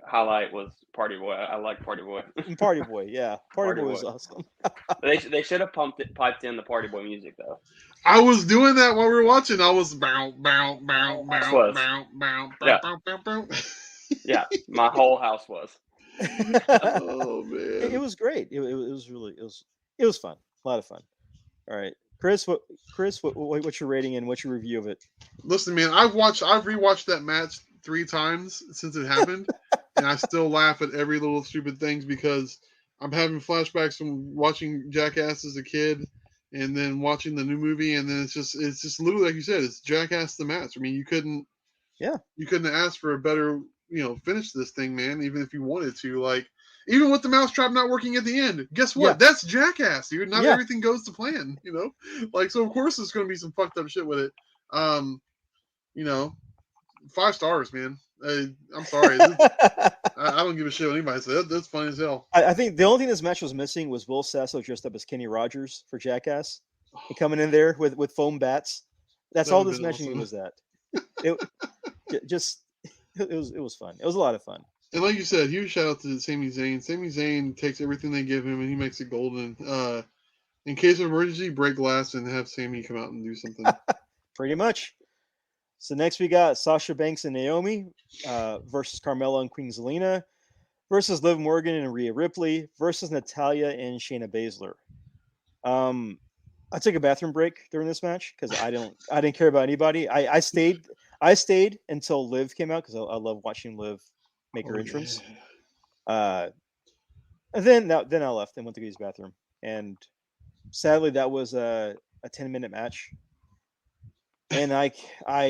Highlight was Party Boy. I like Party Boy. Party Boy, yeah. Party Boy was awesome. They should have piped in the Party Boy music though. I was doing that while we were watching. I was bow, bow, bow, bow, bow, bow, Yeah. bow, bow, bow. Yeah, my whole house was. Oh man, it was great. It was fun. A lot of fun. All right, Chris. What's your rating and what's your review of it? Listen, man, I've rewatched that match 3 times since it happened, and I still laugh at every little stupid things because I'm having flashbacks from watching Jackass as a kid, and then watching the new movie, and then it's just literally like you said, it's Jackass the match. I mean, you couldn't ask for a better finish to this thing, man. Even if you wanted to, like. Even with the mousetrap not working at the end, guess what? Yeah. That's Jackass, dude. Not everything goes to plan, Like, so of course there's going to be some fucked up shit with it. 5 stars, man. I'm sorry. I don't give a shit what anybody says. That's funny as hell. I think the only thing this match was missing was Will Sasso dressed up as Kenny Rogers for Jackass. And coming in there with foam bats. That's all this match was that. It was fun. It was a lot of fun. And like you said, huge shout out to Sami Zayn. Sami Zayn takes everything they give him and he makes it golden. In case of emergency, break glass and have Sami come out and do something. Pretty much. So next we got Sasha Banks and Naomi versus Carmella and Queen Zelina versus Liv Morgan and Rhea Ripley versus Natalya and Shayna Baszler. I took a bathroom break during this match because I didn't care about anybody. I stayed until Liv came out because I love watching Liv make her entrance. Yeah. And then I left and went to go use the bathroom. And sadly, that was a 10-minute match. And I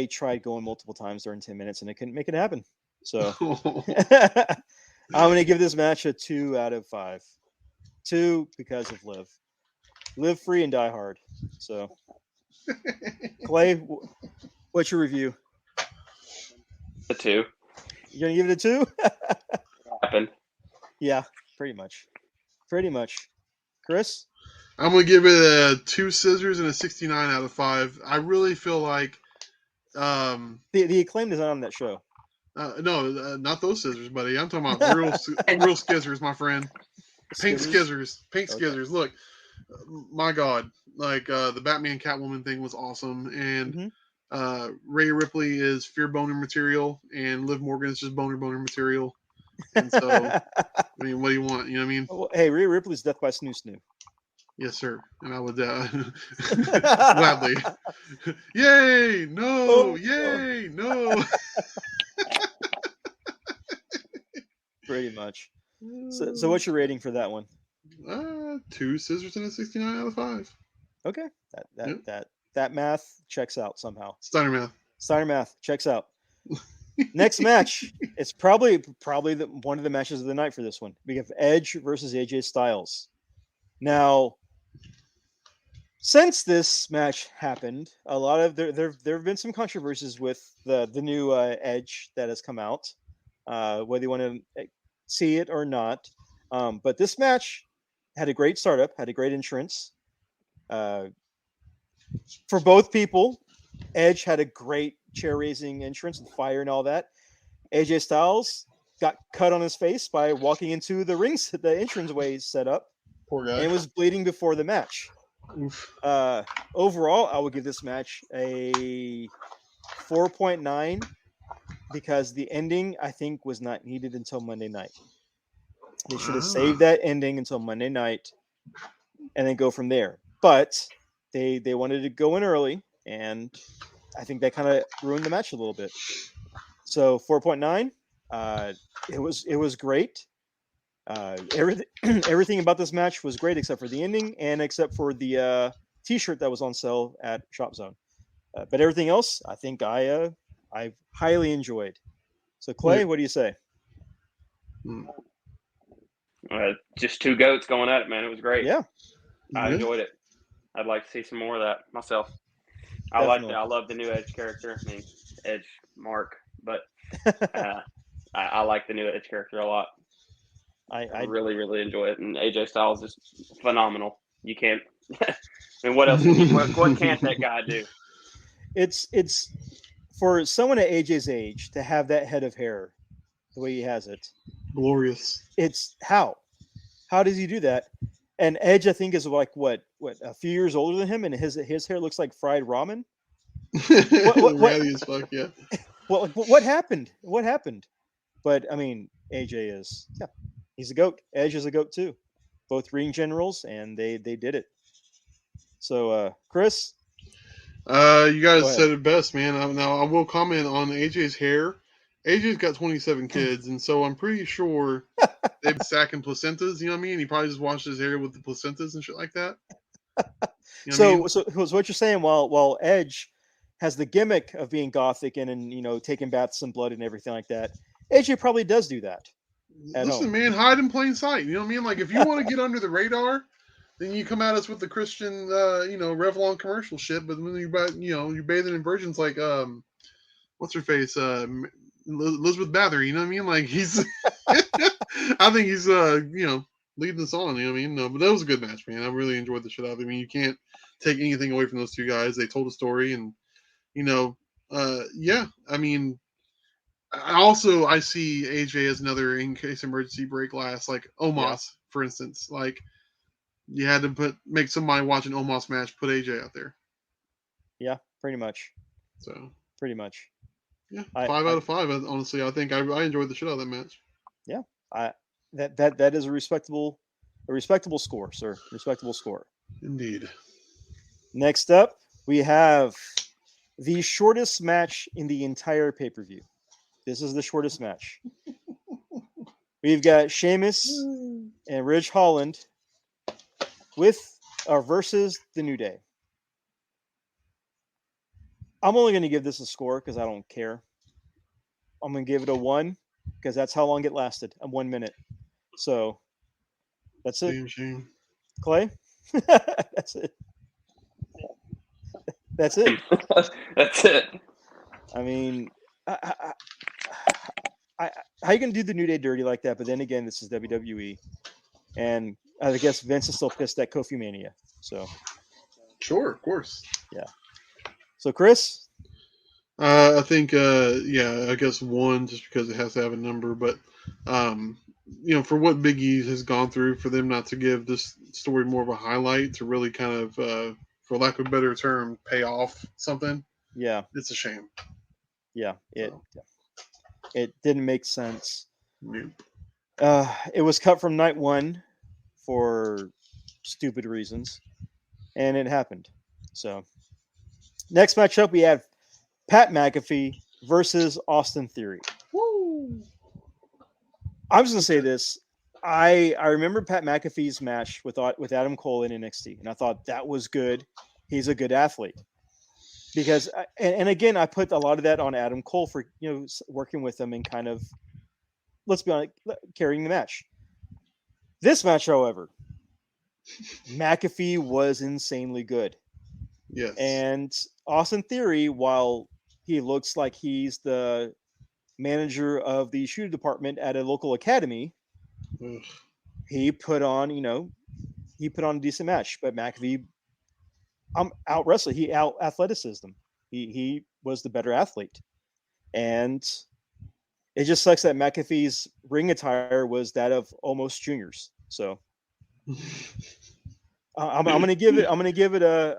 tried going multiple times during 10 minutes and I couldn't make it happen. So I'm going to give this match a 2 out of 5. 2 because of Liv. Live free and die hard. So, Clay, what's your review? A 2. You're gonna give it a 2? Happened. Yeah, pretty much. Chris? I'm gonna give it a 2 scissors and a 69 out of 5. I really feel like the Acclaimed is not on that show. No, not those scissors, buddy. I'm talking about real skizzers, my friend. Pink skizzers. Skizzers. Look, my God, like the Batman Catwoman thing was awesome, and Rhea Ripley is fear boner material, and Liv Morgan is just boner material. And so, I mean, what do you want? You know what I mean? Well, hey, Rhea Ripley's death by snoo. Yes, sir. And I would gladly. Yay! No! Yay! No! Pretty much. So what's your rating for that one? 2 scissors and a 69 out of 5. Okay, that math checks out somehow. Steiner math checks out. Next match, it's probably one of the matches of the night for this one. We have Edge versus AJ Styles. Now, since this match happened, a lot of there have been some controversies with the new Edge that has come out, whether you want to see it or not. But this match had a great startup, had a great entrance. For both people, Edge had a great chair-raising entrance and fire and all that. AJ Styles got cut on his face by walking into the rings, the entranceway set up, Poor guy. and was bleeding before the match. Oof. Overall, I would give this match a 4.9 because the ending, I think, was not needed until Monday night. They should have saved that ending until Monday night and then go from there. But they wanted to go in early, and I think that kind of ruined the match a little bit. So 4.9. It was great. Everything about this match was great except for the ending and except for the T-shirt that was on sale at Shop Zone. But everything else, I think I highly enjoyed. So Clay, what do you say? Just two goats going at it, man. It was great. Yeah, I enjoyed it. I'd like to see some more of that myself. Definitely. I love the new Edge character. I mean, Edge Mark, but I like the new Edge character a lot. I really, really enjoy it, and AJ Styles is phenomenal. You can't. I mean, what else? What can't that guy do? It's for someone at AJ's age to have that head of hair the way he has it. Glorious. It's how does he do that? And Edge, I think, is like what a few years older than him, and his hair looks like fried ramen. Ratty as fuck, yeah. Well, what happened? What happened? But I mean, AJ is he's a goat. Edge is a goat too. Both ring generals, and they did it. So, Chris, you guys said it best, man. Now I will comment on AJ's hair. AJ's got 27 kids, and so I'm pretty sure they've been sacking placentas. You know what I mean? He probably just washed his hair with the placentas and shit like that. You know so what you're saying? While Edge has the gimmick of being gothic and taking baths in blood and everything like that, AJ probably does do that. Listen, man, hide in plain sight. You know what I mean? Like if you want to get under the radar, then you come at us with the Christian, Revlon commercial shit. But when you're bathing in virgins like what's her face, Elizabeth Bathory. You know what I mean? Like he's, I think he's leading us on. You know what I mean? No, but that was a good match, man. I really enjoyed the shit out of it. I mean, you can't take anything away from those two guys. They told a story, and I mean. I see AJ as another in case emergency break glass, like Omos, for instance. Like you had to make somebody watch an Omos match, put AJ out there. Yeah, pretty much. So pretty much. Yeah, 5 out of 5. Honestly, I think I enjoyed the shit out of that match. Yeah, that is a respectable score, sir. Respectable score. Indeed. Next up, we have the shortest match in the entire pay-per-view. This is the shortest match. We've got Sheamus and Ridge Holland versus the New Day. I'm only going to give this a score because I don't care. I'm going to give it a 1 because that's how long it lasted. 1 minute. So that's it. Shame. Clay? That's it. That's it. That's it. I mean, how you gonna do the New Day dirty like that? But then again, this is WWE, and I guess Vince is still pissed at Kofi Mania. So, sure, of course, yeah. So, Chris, I think, I guess 1 just because it has to have a number. But for what Big E has gone through, for them not to give this story more of a highlight to really kind of, for lack of a better term, pay off something. Yeah, it's a shame. Yeah, it didn't make sense. Nope. It was cut from night 1 for stupid reasons, and it happened. So, next matchup we have Pat McAfee versus Austin Theory. Woo! I'm just gonna say this. I remember Pat McAfee's match with Adam Cole in NXT, and I thought that was good. He's a good athlete. Because, and again, I put a lot of that on Adam Cole for, working with him and kind of, let's be honest, carrying the match. This match, however, McAfee was insanely good. Yes. And Austin Theory, while he looks like he's the manager of the shooting department at a local academy, he put on a decent match. But McAfee, out wrestling. He out athleticism. He was the better athlete, and It just sucks that McAfee's ring attire was that of almost juniors. So I'm gonna give it. I'll give it a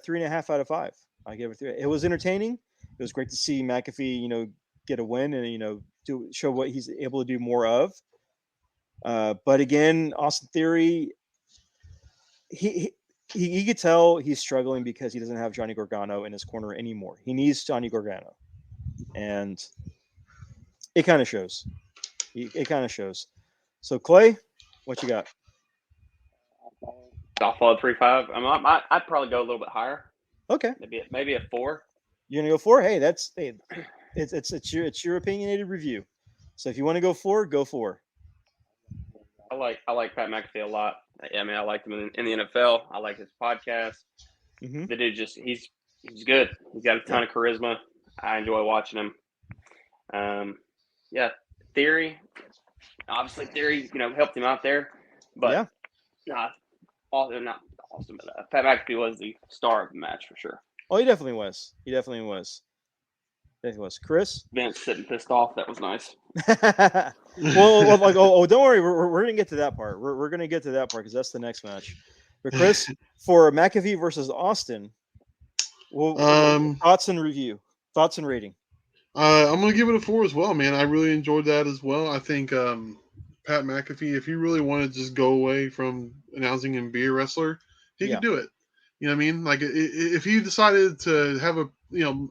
3.5 out of 5. I give it 3. It was entertaining. It was great to see McAfee, get a win and show what he's able to do more of. But again, Austin Theory, he could tell he's struggling because he doesn't have Johnny Gargano in his corner anymore. He needs Johnny Gargano, and it kind of shows. It kind of shows. So Clay, what you got? I'll follow 3.5. I'd probably go a little bit higher. Okay, maybe a 4. You're gonna go 4? Hey, it's your opinionated review. So if you want to go 4, go 4. I like Pat McAfee a lot. I mean, I liked him in the NFL. I like his podcast. Mm-hmm. The dude he's good. He's got a ton of charisma. I enjoy watching him. Theory. Obviously, Theory, helped him out there, but not Austin. But Pat McAfee was the star of the match for sure. Oh, he definitely was. Chris? Vince sitting pissed off. That was nice. well, don't worry. We're gonna get to that part. We're gonna get to that part because that's the next match. But Chris, for McAfee versus Austin, thoughts and rating. I'm gonna give it a 4 as well, man. I really enjoyed that as well. I think Pat McAfee, if he really wanted to just go away from announcing and be a wrestler, he could do it. You know what I mean? Like if he decided to have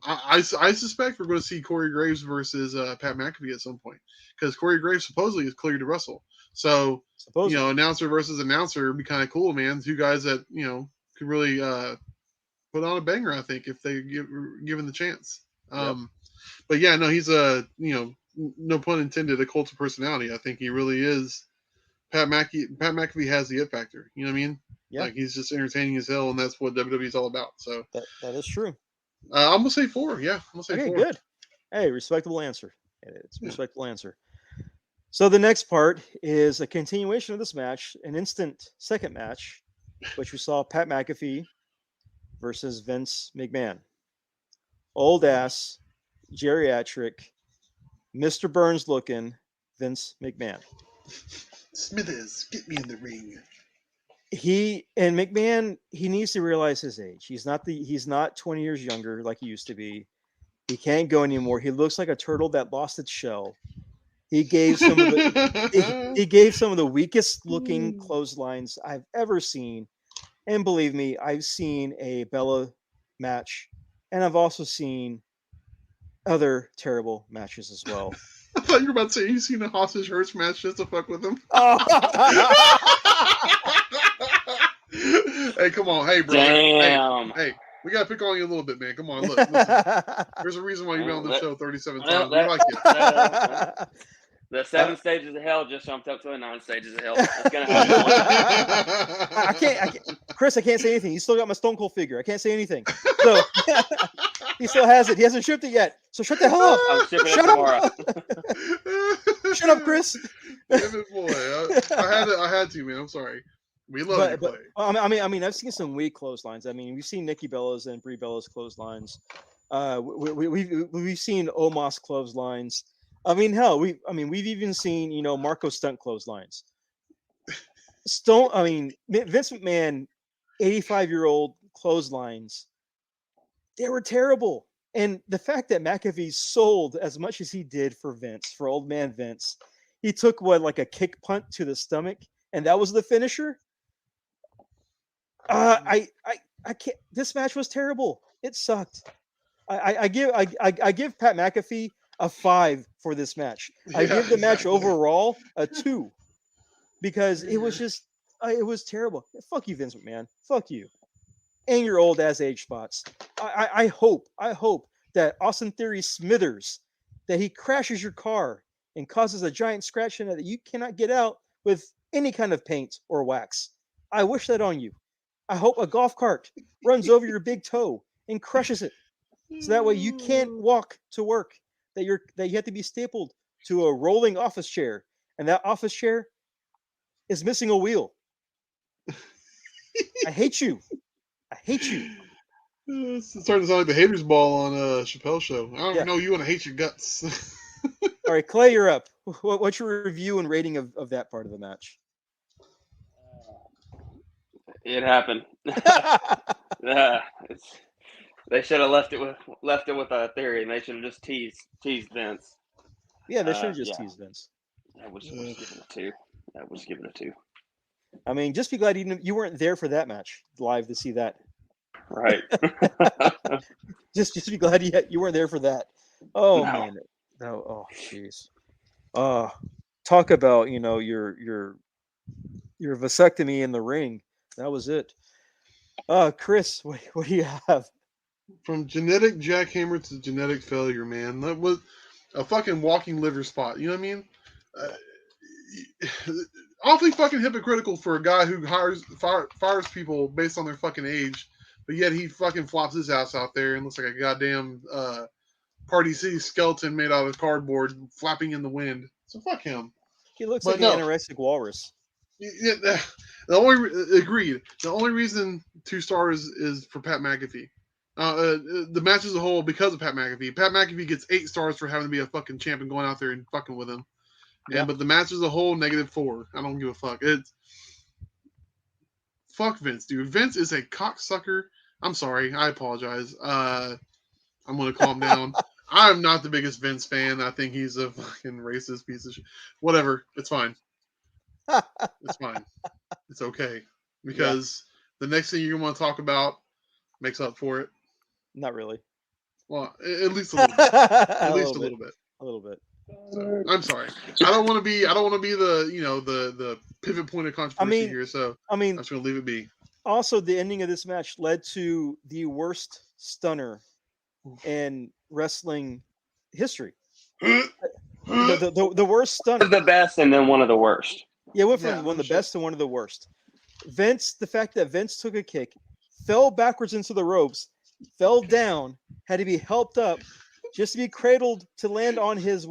I suspect we're going to see Corey Graves versus Pat McAfee at some point because Corey Graves supposedly is cleared to wrestle. So announcer versus announcer would be kind of cool, man. 2 guys that could really put on a banger. I think if they given the chance. But yeah, no, he's no pun intended, a cult of personality. I think he really is. Pat McAfee has the it factor. You know what I mean? Yeah. Like he's just entertaining as hell, and that's what WWE is all about. So that is true. I'm gonna say 4. Yeah, I'm gonna say 4. Good. Hey, respectable answer. It's a respectable answer. So the next part is a continuation of this match, an instant second match, which we saw Pat McAfee versus Vince McMahon. Old ass, geriatric, Mr. Burns looking Vince McMahon. Smithers, get me in the ring. McMahon, he needs to realize his age. He's not 20 years younger like he used to be. He can't go anymore. He looks like a turtle that lost its shell. He gave some of the weakest looking clotheslines I've ever seen. And believe me, I've seen a Bella match, and I've also seen other terrible matches as well. I thought you were about to say you've seen a Hostage Hirsche match just to fuck with him. Hey, come on. Hey, bro. Damn. Hey, we got to pick on you a little bit, man. Come on, look. Listen. There's a reason why you've been on the show 37 times. We like you. The 7 stages of hell just jumped up to the 9 stages of hell. It's going to happen. I can't. Chris, I can't say anything. He's still got my Stone Cold figure. I can't say anything. So he still has it. He hasn't shipped it yet. So shut the hell up. I'm shipping it tomorrow. Shut up, Chris. Damn it, boy. I had to, man. I'm sorry. We love you, Clay. I mean, I've seen some weak clotheslines. I mean, we've seen Nikki Bella's and Brie Bella's clotheslines. We've seen Omos clotheslines. I mean, hell, we've even seen Marco Stunt clotheslines. Vince McMahon, 85-year-old clotheslines, they were terrible. And the fact that McAfee sold as much as he did for old man Vince, he took like a kick punt to the stomach, and that was the finisher. I can't. This match was terrible. It sucked. I give Pat McAfee a 5 for this match. I give the match overall a 2 because it was just it was terrible. Fuck you, Vince McMahon. Fuck you, and your old ass age spots. I hope that Austin Theory Smithers, that he crashes your car and causes a giant scratch in it that you cannot get out with any kind of paint or wax. I wish that on you. I hope a golf cart runs over your big toe and crushes it, so that way you can't walk to work. That you have to be stapled to a rolling office chair, and that office chair is missing a wheel. I hate you. It's starting to sound like the haters ball on Chappelle's show. I don't know you, and I hate your guts. All right, Clay, you're up. What's your review and rating of that part of the match? It happened. They should have left it with a theory, and they should have just teased Vince. Yeah, they should have just teased Vince. I was giving it a 2. I was giving it a 2. I mean, just be glad you weren't there for that match live to see that. Right. just be glad you weren't there for that. Oh no. Man. No. Oh jeez. Talk about your vasectomy in the ring. That was it. Chris, what do you have? From genetic jackhammer to genetic failure, man. That was a fucking walking liver spot. You know what I mean? Awfully fucking hypocritical for a guy who fires people based on their fucking age, but yet he fucking flops his ass out there and looks like a goddamn Party City skeleton made out of cardboard flapping in the wind. So fuck him. He looks like an anorexic walrus. Yeah, agreed. The only reason 2 stars is for Pat McAfee. The match as a whole because of Pat McAfee. Pat McAfee gets 8 stars for having to be a fucking champ and going out there and fucking with him. Yeah, but the match as a whole, -4. I don't give a fuck. Fuck Vince, dude. Vince is a cocksucker. I'm sorry. I apologize. I'm gonna calm down. I'm not the biggest Vince fan. I think he's a fucking racist piece of shit. Whatever. It's fine. It's fine. It's okay. Because the next thing you want to talk about makes up for it. Not really. Well, at least a little bit. At least a little bit. A little bit. So, I'm sorry. I don't want to be the the pivot point of controversy here. So I'm just gonna leave it be. Also, the ending of this match led to the worst stunner in wrestling history. the worst stunner. The best and then one of the worst. Yeah, went from one of the best to one of the worst. The fact that Vince took a kick, fell backwards into the ropes, fell down, had to be helped up just to be cradled to land on his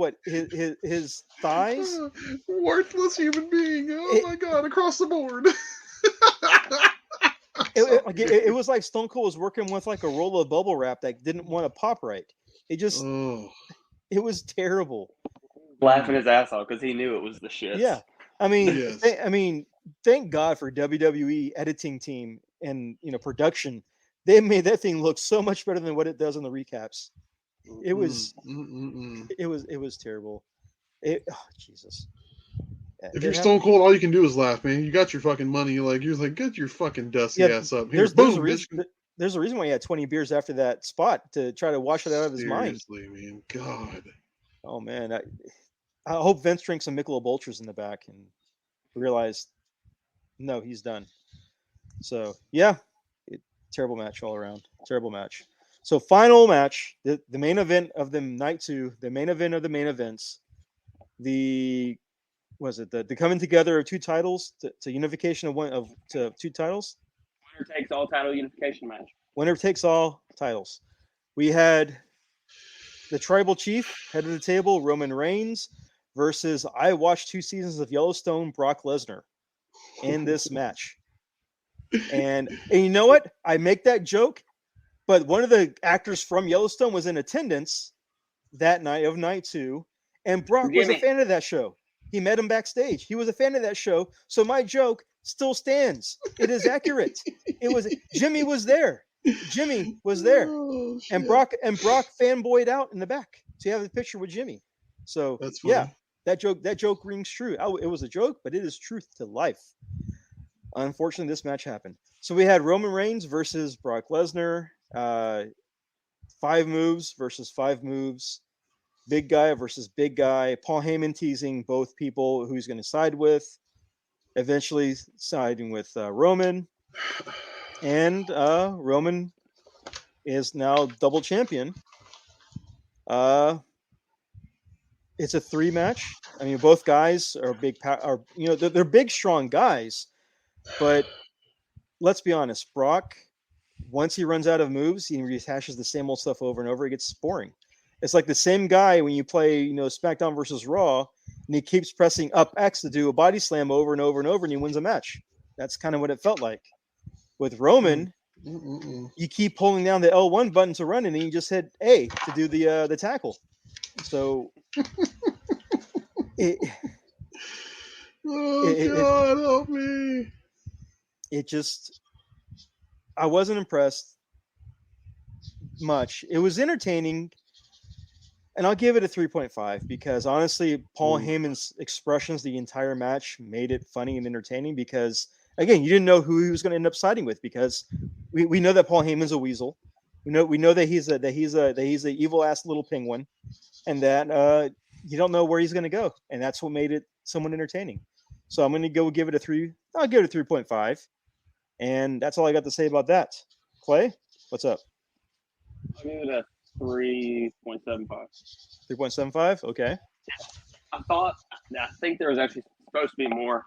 thighs. Worthless human being. Oh my God, across the board. It was like Stone Cold was working with like a roll of bubble wrap that didn't want to pop right. It was terrible. Laughing his ass off because he knew it was the shit. Yeah. Thank God for WWE editing team and production. They made that thing look so much better than what it does in the recaps. It was terrible. Jesus. If you're Stone Cold, all you can do is laugh, man. You got your fucking money. You're like, get your fucking dusty ass up. Here, there's a reason why he had 20 beers after that spot to try to wash it out of his mind. Seriously, man. God. Oh man, I hope Vince drinks some Michelob Ultras in the back and realized, no, he's done. So yeah, terrible match all around. Terrible match. So final match, the main event of the night 2, the main event of the main events, the coming together of 2 titles to unification of 2 titles. Winner takes all title unification match. Winner takes all titles. We had the Tribal Chief, head of the table, Roman Reigns, versus I watched 2 seasons of Yellowstone, Brock Lesnar, in this match. And you know what? I make that joke, but one of the actors from Yellowstone was in attendance that night of night 2, and Brock was a fan of that show. He met him backstage. He was a fan of that show, so my joke still stands. It is accurate. Jimmy was there. Jimmy was there, and Brock fanboyed out in the back. So you have the picture with Jimmy. So that joke rings true. It was a joke, but it is truth to life. Unfortunately, this match happened. So we had Roman Reigns versus Brock Lesnar. 5 moves versus 5 moves. Big guy versus big guy. Paul Heyman teasing both people who he's going to side with. Eventually siding with Roman. And Roman is now double champion. It's a 3 match. I mean, both guys are they're big, strong guys. But let's be honest, Brock, once he runs out of moves, he rehashes the same old stuff over and over. It gets boring. It's like the same guy when you play, SmackDown versus Raw, and he keeps pressing up X to do a body slam over and over and over, and he wins a match. That's kind of what it felt like. With Roman, you keep pulling down the L1 button to run, and then you just hit A to do the tackle. So God, help me! It just, I wasn't impressed much. It was entertaining, and I'll give it a 3.5 because honestly, Paul Heyman's expressions the entire match made it funny and entertaining. Because again, you didn't know who he was going to end up siding with because we know that Paul Heyman's a weasel. We know that he's a evil ass little penguin, and that you don't know where he's going to go, and that's what made it somewhat entertaining. So I'm going to go give it a 3. I'll give it a 3.5, and that's all I got to say about that. Clay, what's up? I'll give it a 3.75. 3.75. Okay. I think there was actually supposed to be more.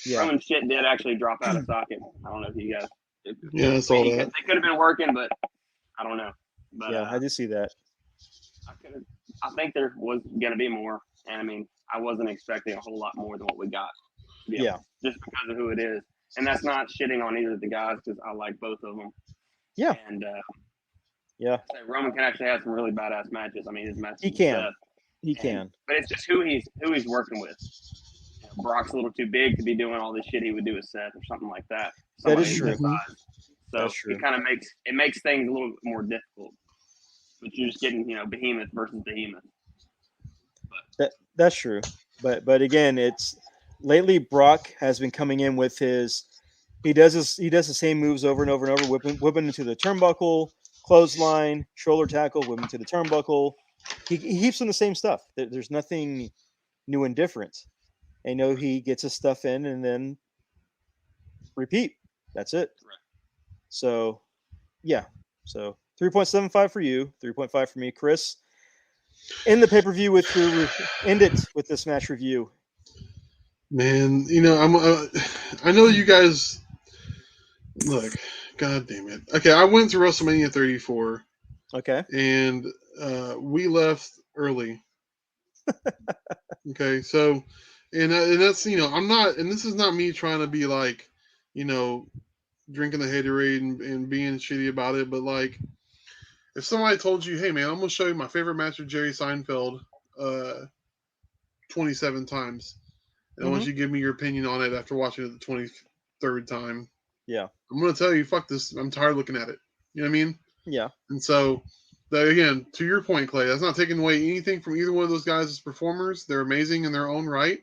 Yeah. Roman shit did actually drop out of socket. I don't know if you guys. Yeah, I saw that. They could have been working, but I don't know. But, yeah, I did see that. I think there was going to be more, and I mean, I wasn't expecting a whole lot more than what we got. Yeah. Just because of who it is, and that's not shitting on either of the guys because I like both of them. Yeah. And yeah, Roman can actually have some really badass matches. I mean, his matches. He can. But it's just who he's working with. You know, Brock's a little too big to be doing all this shit he would do with Seth or something like that. That is true. So That's true. it kind of makes things a little bit more difficult. But you're just getting, behemoth versus behemoth. That's true. But again, it's lately Brock has been coming in with he does the same moves over and over and over, whipping into the turnbuckle, clothesline, shoulder tackle, whipping to the turnbuckle. He keeps on the same stuff. There's nothing new and different. I know he gets his stuff in and then repeat. That's it. Right. So, yeah. So 3.75 for you, 3.5 for me, Chris. End the pay-per-view end it with this match review. Man, I know you guys. Look, God damn it. Okay, I went to WrestleMania 34. Okay. And we left early. Okay, so and that's I'm not, and this is not me trying to be like drinking the haterade and being shitty about it, but like if somebody told you, hey man, I'm gonna show you my favorite match with Jerry Seinfeld 27 times, and I want you to give me your opinion on it after watching it the 23rd time, yeah, I'm gonna tell you, fuck this, I'm tired of looking at it. You know what I mean? Yeah. And so again, to your point, Clay, that's not taking away anything from either one of those guys as performers. They're amazing in their own right,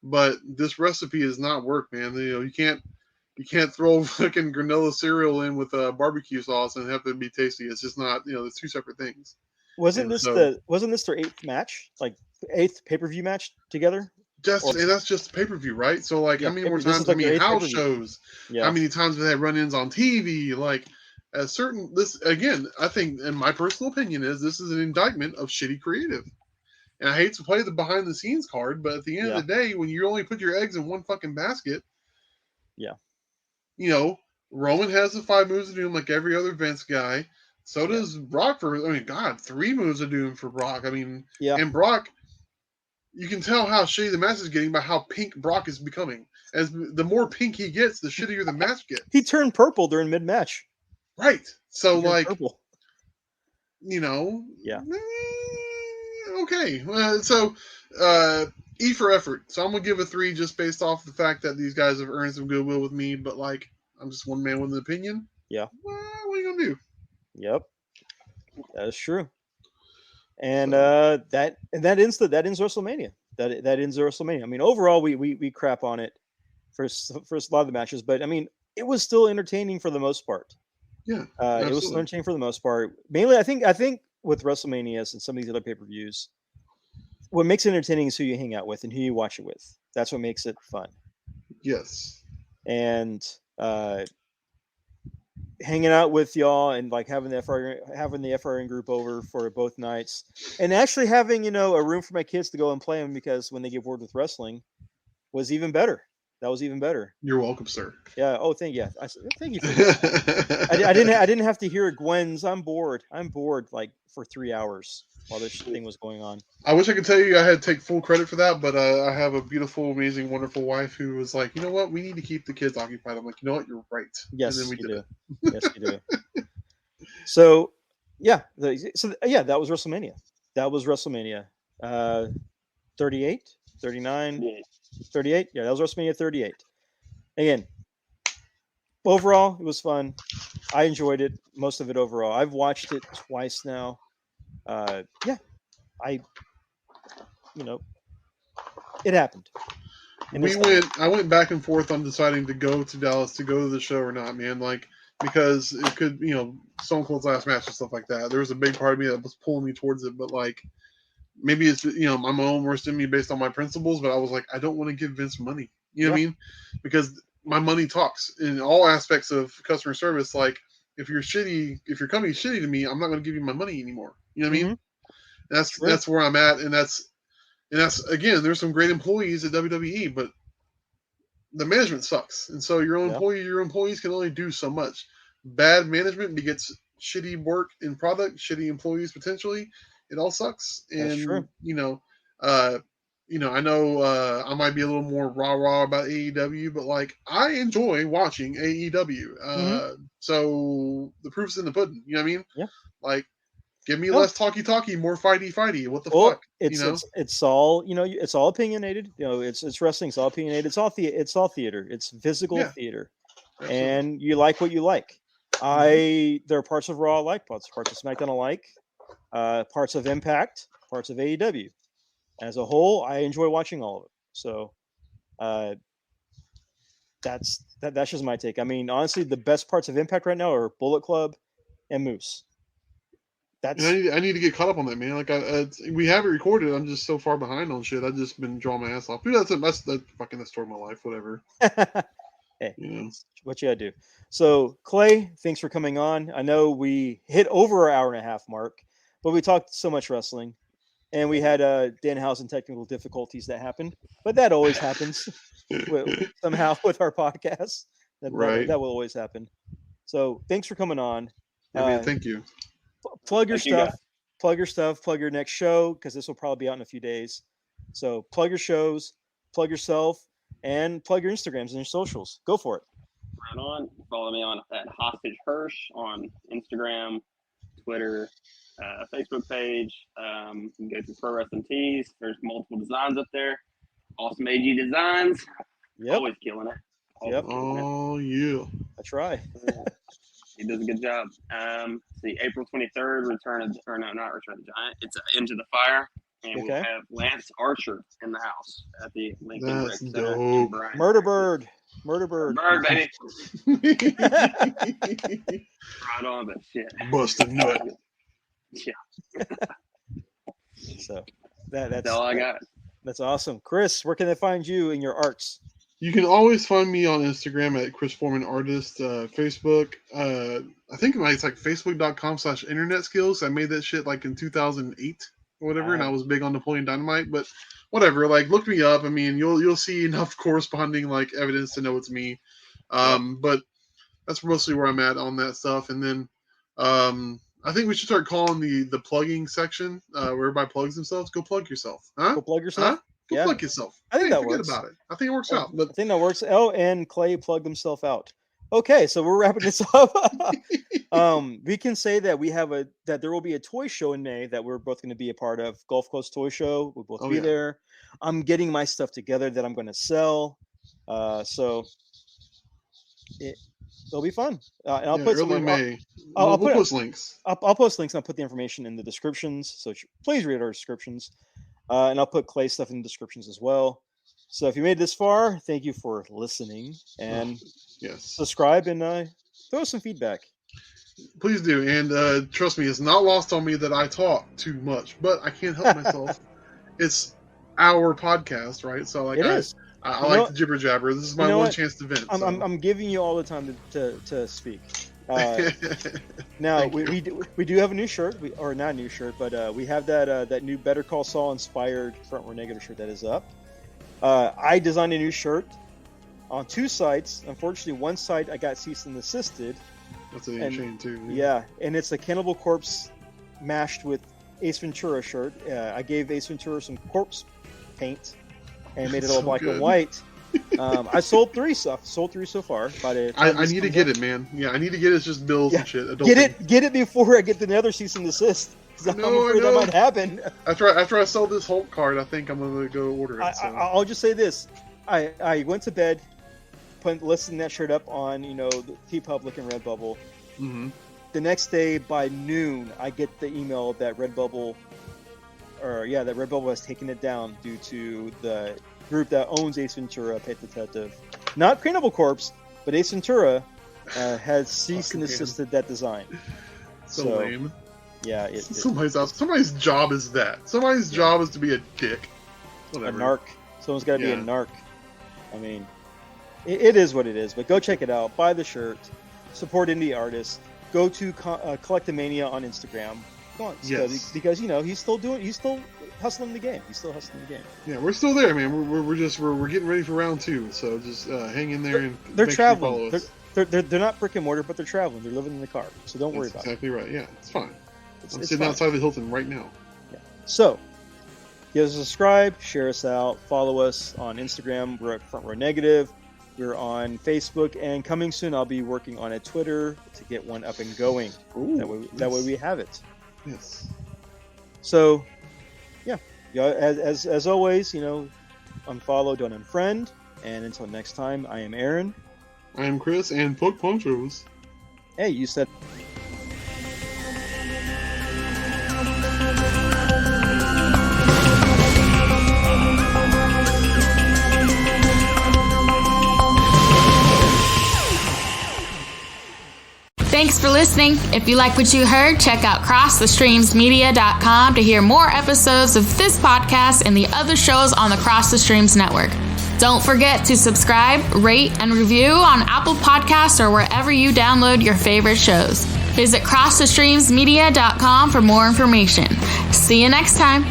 but this recipe does not work, man. You can't throw fucking granola cereal in with barbecue sauce and have it be tasty. It's just not. There's two separate things. Wasn't this their 8th match, like 8th pay-per-view match together? And that's just pay-per-view, right? So like, how many more times? House shows. Yeah. How many times have they had run-ins on TV? Like, this again, I think, in my personal opinion, this is an indictment of shitty creative. And I hate to play the behind-the-scenes card, but at the end of the day, when you only put your eggs in one fucking basket, Roman has the 5 moves of doom like every other Vince guy. So does Brock. 3 moves of doom for Brock. And Brock, you can tell how shitty the match is getting by how pink Brock is becoming. As the more pink he gets, the shittier the match gets. He turned purple during mid-match. Right. So purple. Yeah. Okay. So E for effort. So I'm gonna give a 3 just based off the fact that these guys have earned some goodwill with me. But like, I'm just one man with an opinion. Yeah. Well, what are you gonna do? Yep. That is true. And that ends WrestleMania. That ends WrestleMania. Overall, we crap on it for a lot of the matches, but it was still entertaining for the most part. Yeah. It was still entertaining for the most part. Mainly, I think with WrestleMania and some of these other pay-per-views, what makes it entertaining is who you hang out with and who you watch it with. That's what makes it fun. Yes. And hanging out with y'all and like having the FRN group over for both nights, and actually having a room for my kids to go and play them because when they get bored with wrestling was even better. That was even better. You're welcome, sir. Yeah. Oh, thank you. Thank you for that. I didn't have to hear Gwen's. I'm bored like for 3 hours while this thing was going on. I wish I could tell you I had to take full credit for that, but I have a beautiful, amazing, wonderful wife who was like, you know what, we need to keep the kids occupied. I'm like, you know what, you're right. Yes, and then we did. Yes, you do. So, that was WrestleMania. That was WrestleMania 38. 39, 38. Yeah, that was WrestleMania 38. Again, overall, it was fun. I enjoyed it, most of it overall. I've watched it twice now. Yeah, it happened. I went back and forth on deciding to go to Dallas to go to the show or not, man. Like, because it could, Stone Cold's last match and stuff like that. There was a big part of me that was pulling me towards it, but like, maybe it's, my own worst enemy based on my principles, but I was like, I don't want to give Vince money. You know what I mean? Because my money talks in all aspects of customer service. Like, if your company's shitty to me, I'm not going to give you my money anymore. You know what I mean? That's where I'm at, and that's again, there's some great employees at WWE, but the management sucks, and so your employees can only do so much. Bad management begets shitty work and product, shitty employees potentially. It all sucks, and that's true. I know I might be a little more rah about AEW, but like, I enjoy watching AEW. So the proof's in the pudding. You know what I mean? Yeah. Like, give me less talky, more fighty. What the fuck? It's all it's all opinionated. It's wrestling. It's all opinionated. It's all theater. It's physical theater, absolutely. And you like what you like. There are parts of Raw I like, parts of SmackDown I like, parts of Impact, parts of AEW. As a whole, I enjoy watching all of it. So that's just my take. I mean, honestly, the best parts of Impact right now are Bullet Club and Moose. I need to get caught up on that, man. Like, we have it recorded. I'm just so far behind on shit. I've just been drawing my ass off. Dude, that's the story of my life. Whatever. Hey, what you gotta do. So, Clay, thanks for coming on. I know we hit over an hour and a half mark, but we talked so much wrestling, and we had Danhausen technical difficulties that happened, but that always happens somehow with our podcast. That will always happen. So, thanks for coming on. Man, thank you. Plug your stuff. Plug your next show, because this will probably be out in a few days. So plug your shows, plug yourself, and plug your Instagrams and your socials. Go for it. Right on. Follow me at Hostage Hirsche on Instagram, Twitter, Facebook page. You can go to Pro Wrestling Tees. There's multiple designs up there. Awesome AG Designs. Yep. Always killing it. Yeah. I try. He does a good job. See, April 23rd, not Return of the Giant. It's Into the Fire, and we'll have Lance Archer in the house at the Lincoln Brick Center in Bryan. Murder Bird, baby. Right on, but shit. Busted nut. Yeah. So that's all I got. That's awesome, Chris. Where can they find you in your arts? You can always find me on Instagram at Chris Foreman Artist, Facebook. I think it's like facebook.com/internet skills. I made that shit like in 2008 or whatever, and I was big on Napoleon Dynamite, but whatever. Like, look me up. I mean, you'll see enough corresponding like evidence to know it's me. But that's mostly where I'm at on that stuff. And then I think we should start calling the plugging section where everybody plugs themselves. Go plug yourself. Huh? Go plug yourself. Huh? Go plug yourself. I think that forget works. about it. I think it works out. But I think that works. Oh, and Clay plugged himself out. Okay, so we're wrapping this up. We can say that that there will be a toy show in May that we're both going to be a part of. Gulf Coast Toy Show. We'll both be there. I'm getting my stuff together that I'm going to sell. So it'll be fun. And I'll put early May. I'll post links. I'll post links and I'll put the information in the descriptions. So please read our descriptions. And I'll put Clay stuff in the descriptions as well. So if you made it this far, thank you for listening, and subscribe and throw us some feedback. Please do. And trust me, it's not lost on me that I talk too much, but I can't help myself. It's our podcast, right? So like, I like the jibber jabber. This is my one chance to vent. I'm giving you all the time to speak. Now we do have a new shirt, or not a new shirt, but we have that new Better Call Saul inspired front row negative shirt that is up. I designed a new shirt on 2 sites. Unfortunately, one site I got cease and desisted. That's a shame too. Yeah, and it's a Cannibal Corpse mashed with Ace Ventura shirt. I gave Ace Ventura some corpse paint and made it all black and white. I sold 3 so far. I need to get it, man. Yeah, I need to get it. It's just bills and shit. Get it before I get the other cease and desist. I'm afraid that might happen. After I sell this Hulk card, I think I'm gonna go order it. I'll just say this: I went to bed, listing that shirt up on the TeePublic and Redbubble. Mm-hmm. The next day by noon, I get the email that Redbubble has taken it down due to the group that owns Ace Ventura: Pet Detective, not Cannibal Corpse, but Ace Ventura has ceased and desisted that design. So lame. Yeah, somebody's job is that. Somebody's job is to be a dick. Whatever. A narc. Someone's got to be a narc. I mean, it is what it is. But go check it out. Buy the shirt. Support indie artists. Go to Collectomania on Instagram. Go on, yes. Because he's still hustling the game. Yeah, we're still there, man. We're getting ready for round 2. So just hang in there and they're make traveling. Sure you follow us. They're not brick and mortar, but they're traveling. They're living in the car. So don't worry about exactly it. Exactly right. Yeah, it's fine. I'm It's sitting fine. outside the Hilton right now. Yeah. So, give us a subscribe, share us out, follow us on Instagram. We're at Front Row Negative. We're on Facebook, and coming soon, I'll be working on a Twitter to get one up and going. Ooh, that way we have it. Yes. So, yeah. As always, unfollow, don't unfriend. And until next time, I am Aaron. I am Chris, and Poke Punctures. Hey, you said. Thanks for listening. If you like what you heard, check out CrossTheStreamsMedia.com to hear more episodes of this podcast and the other shows on the Cross the Streams network. Don't forget to subscribe, rate, and review on Apple Podcasts or wherever you download your favorite shows. Visit CrossTheStreamsMedia.com for more information. See you next time.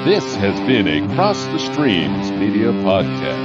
This has been a Cross the Streams Media Podcast.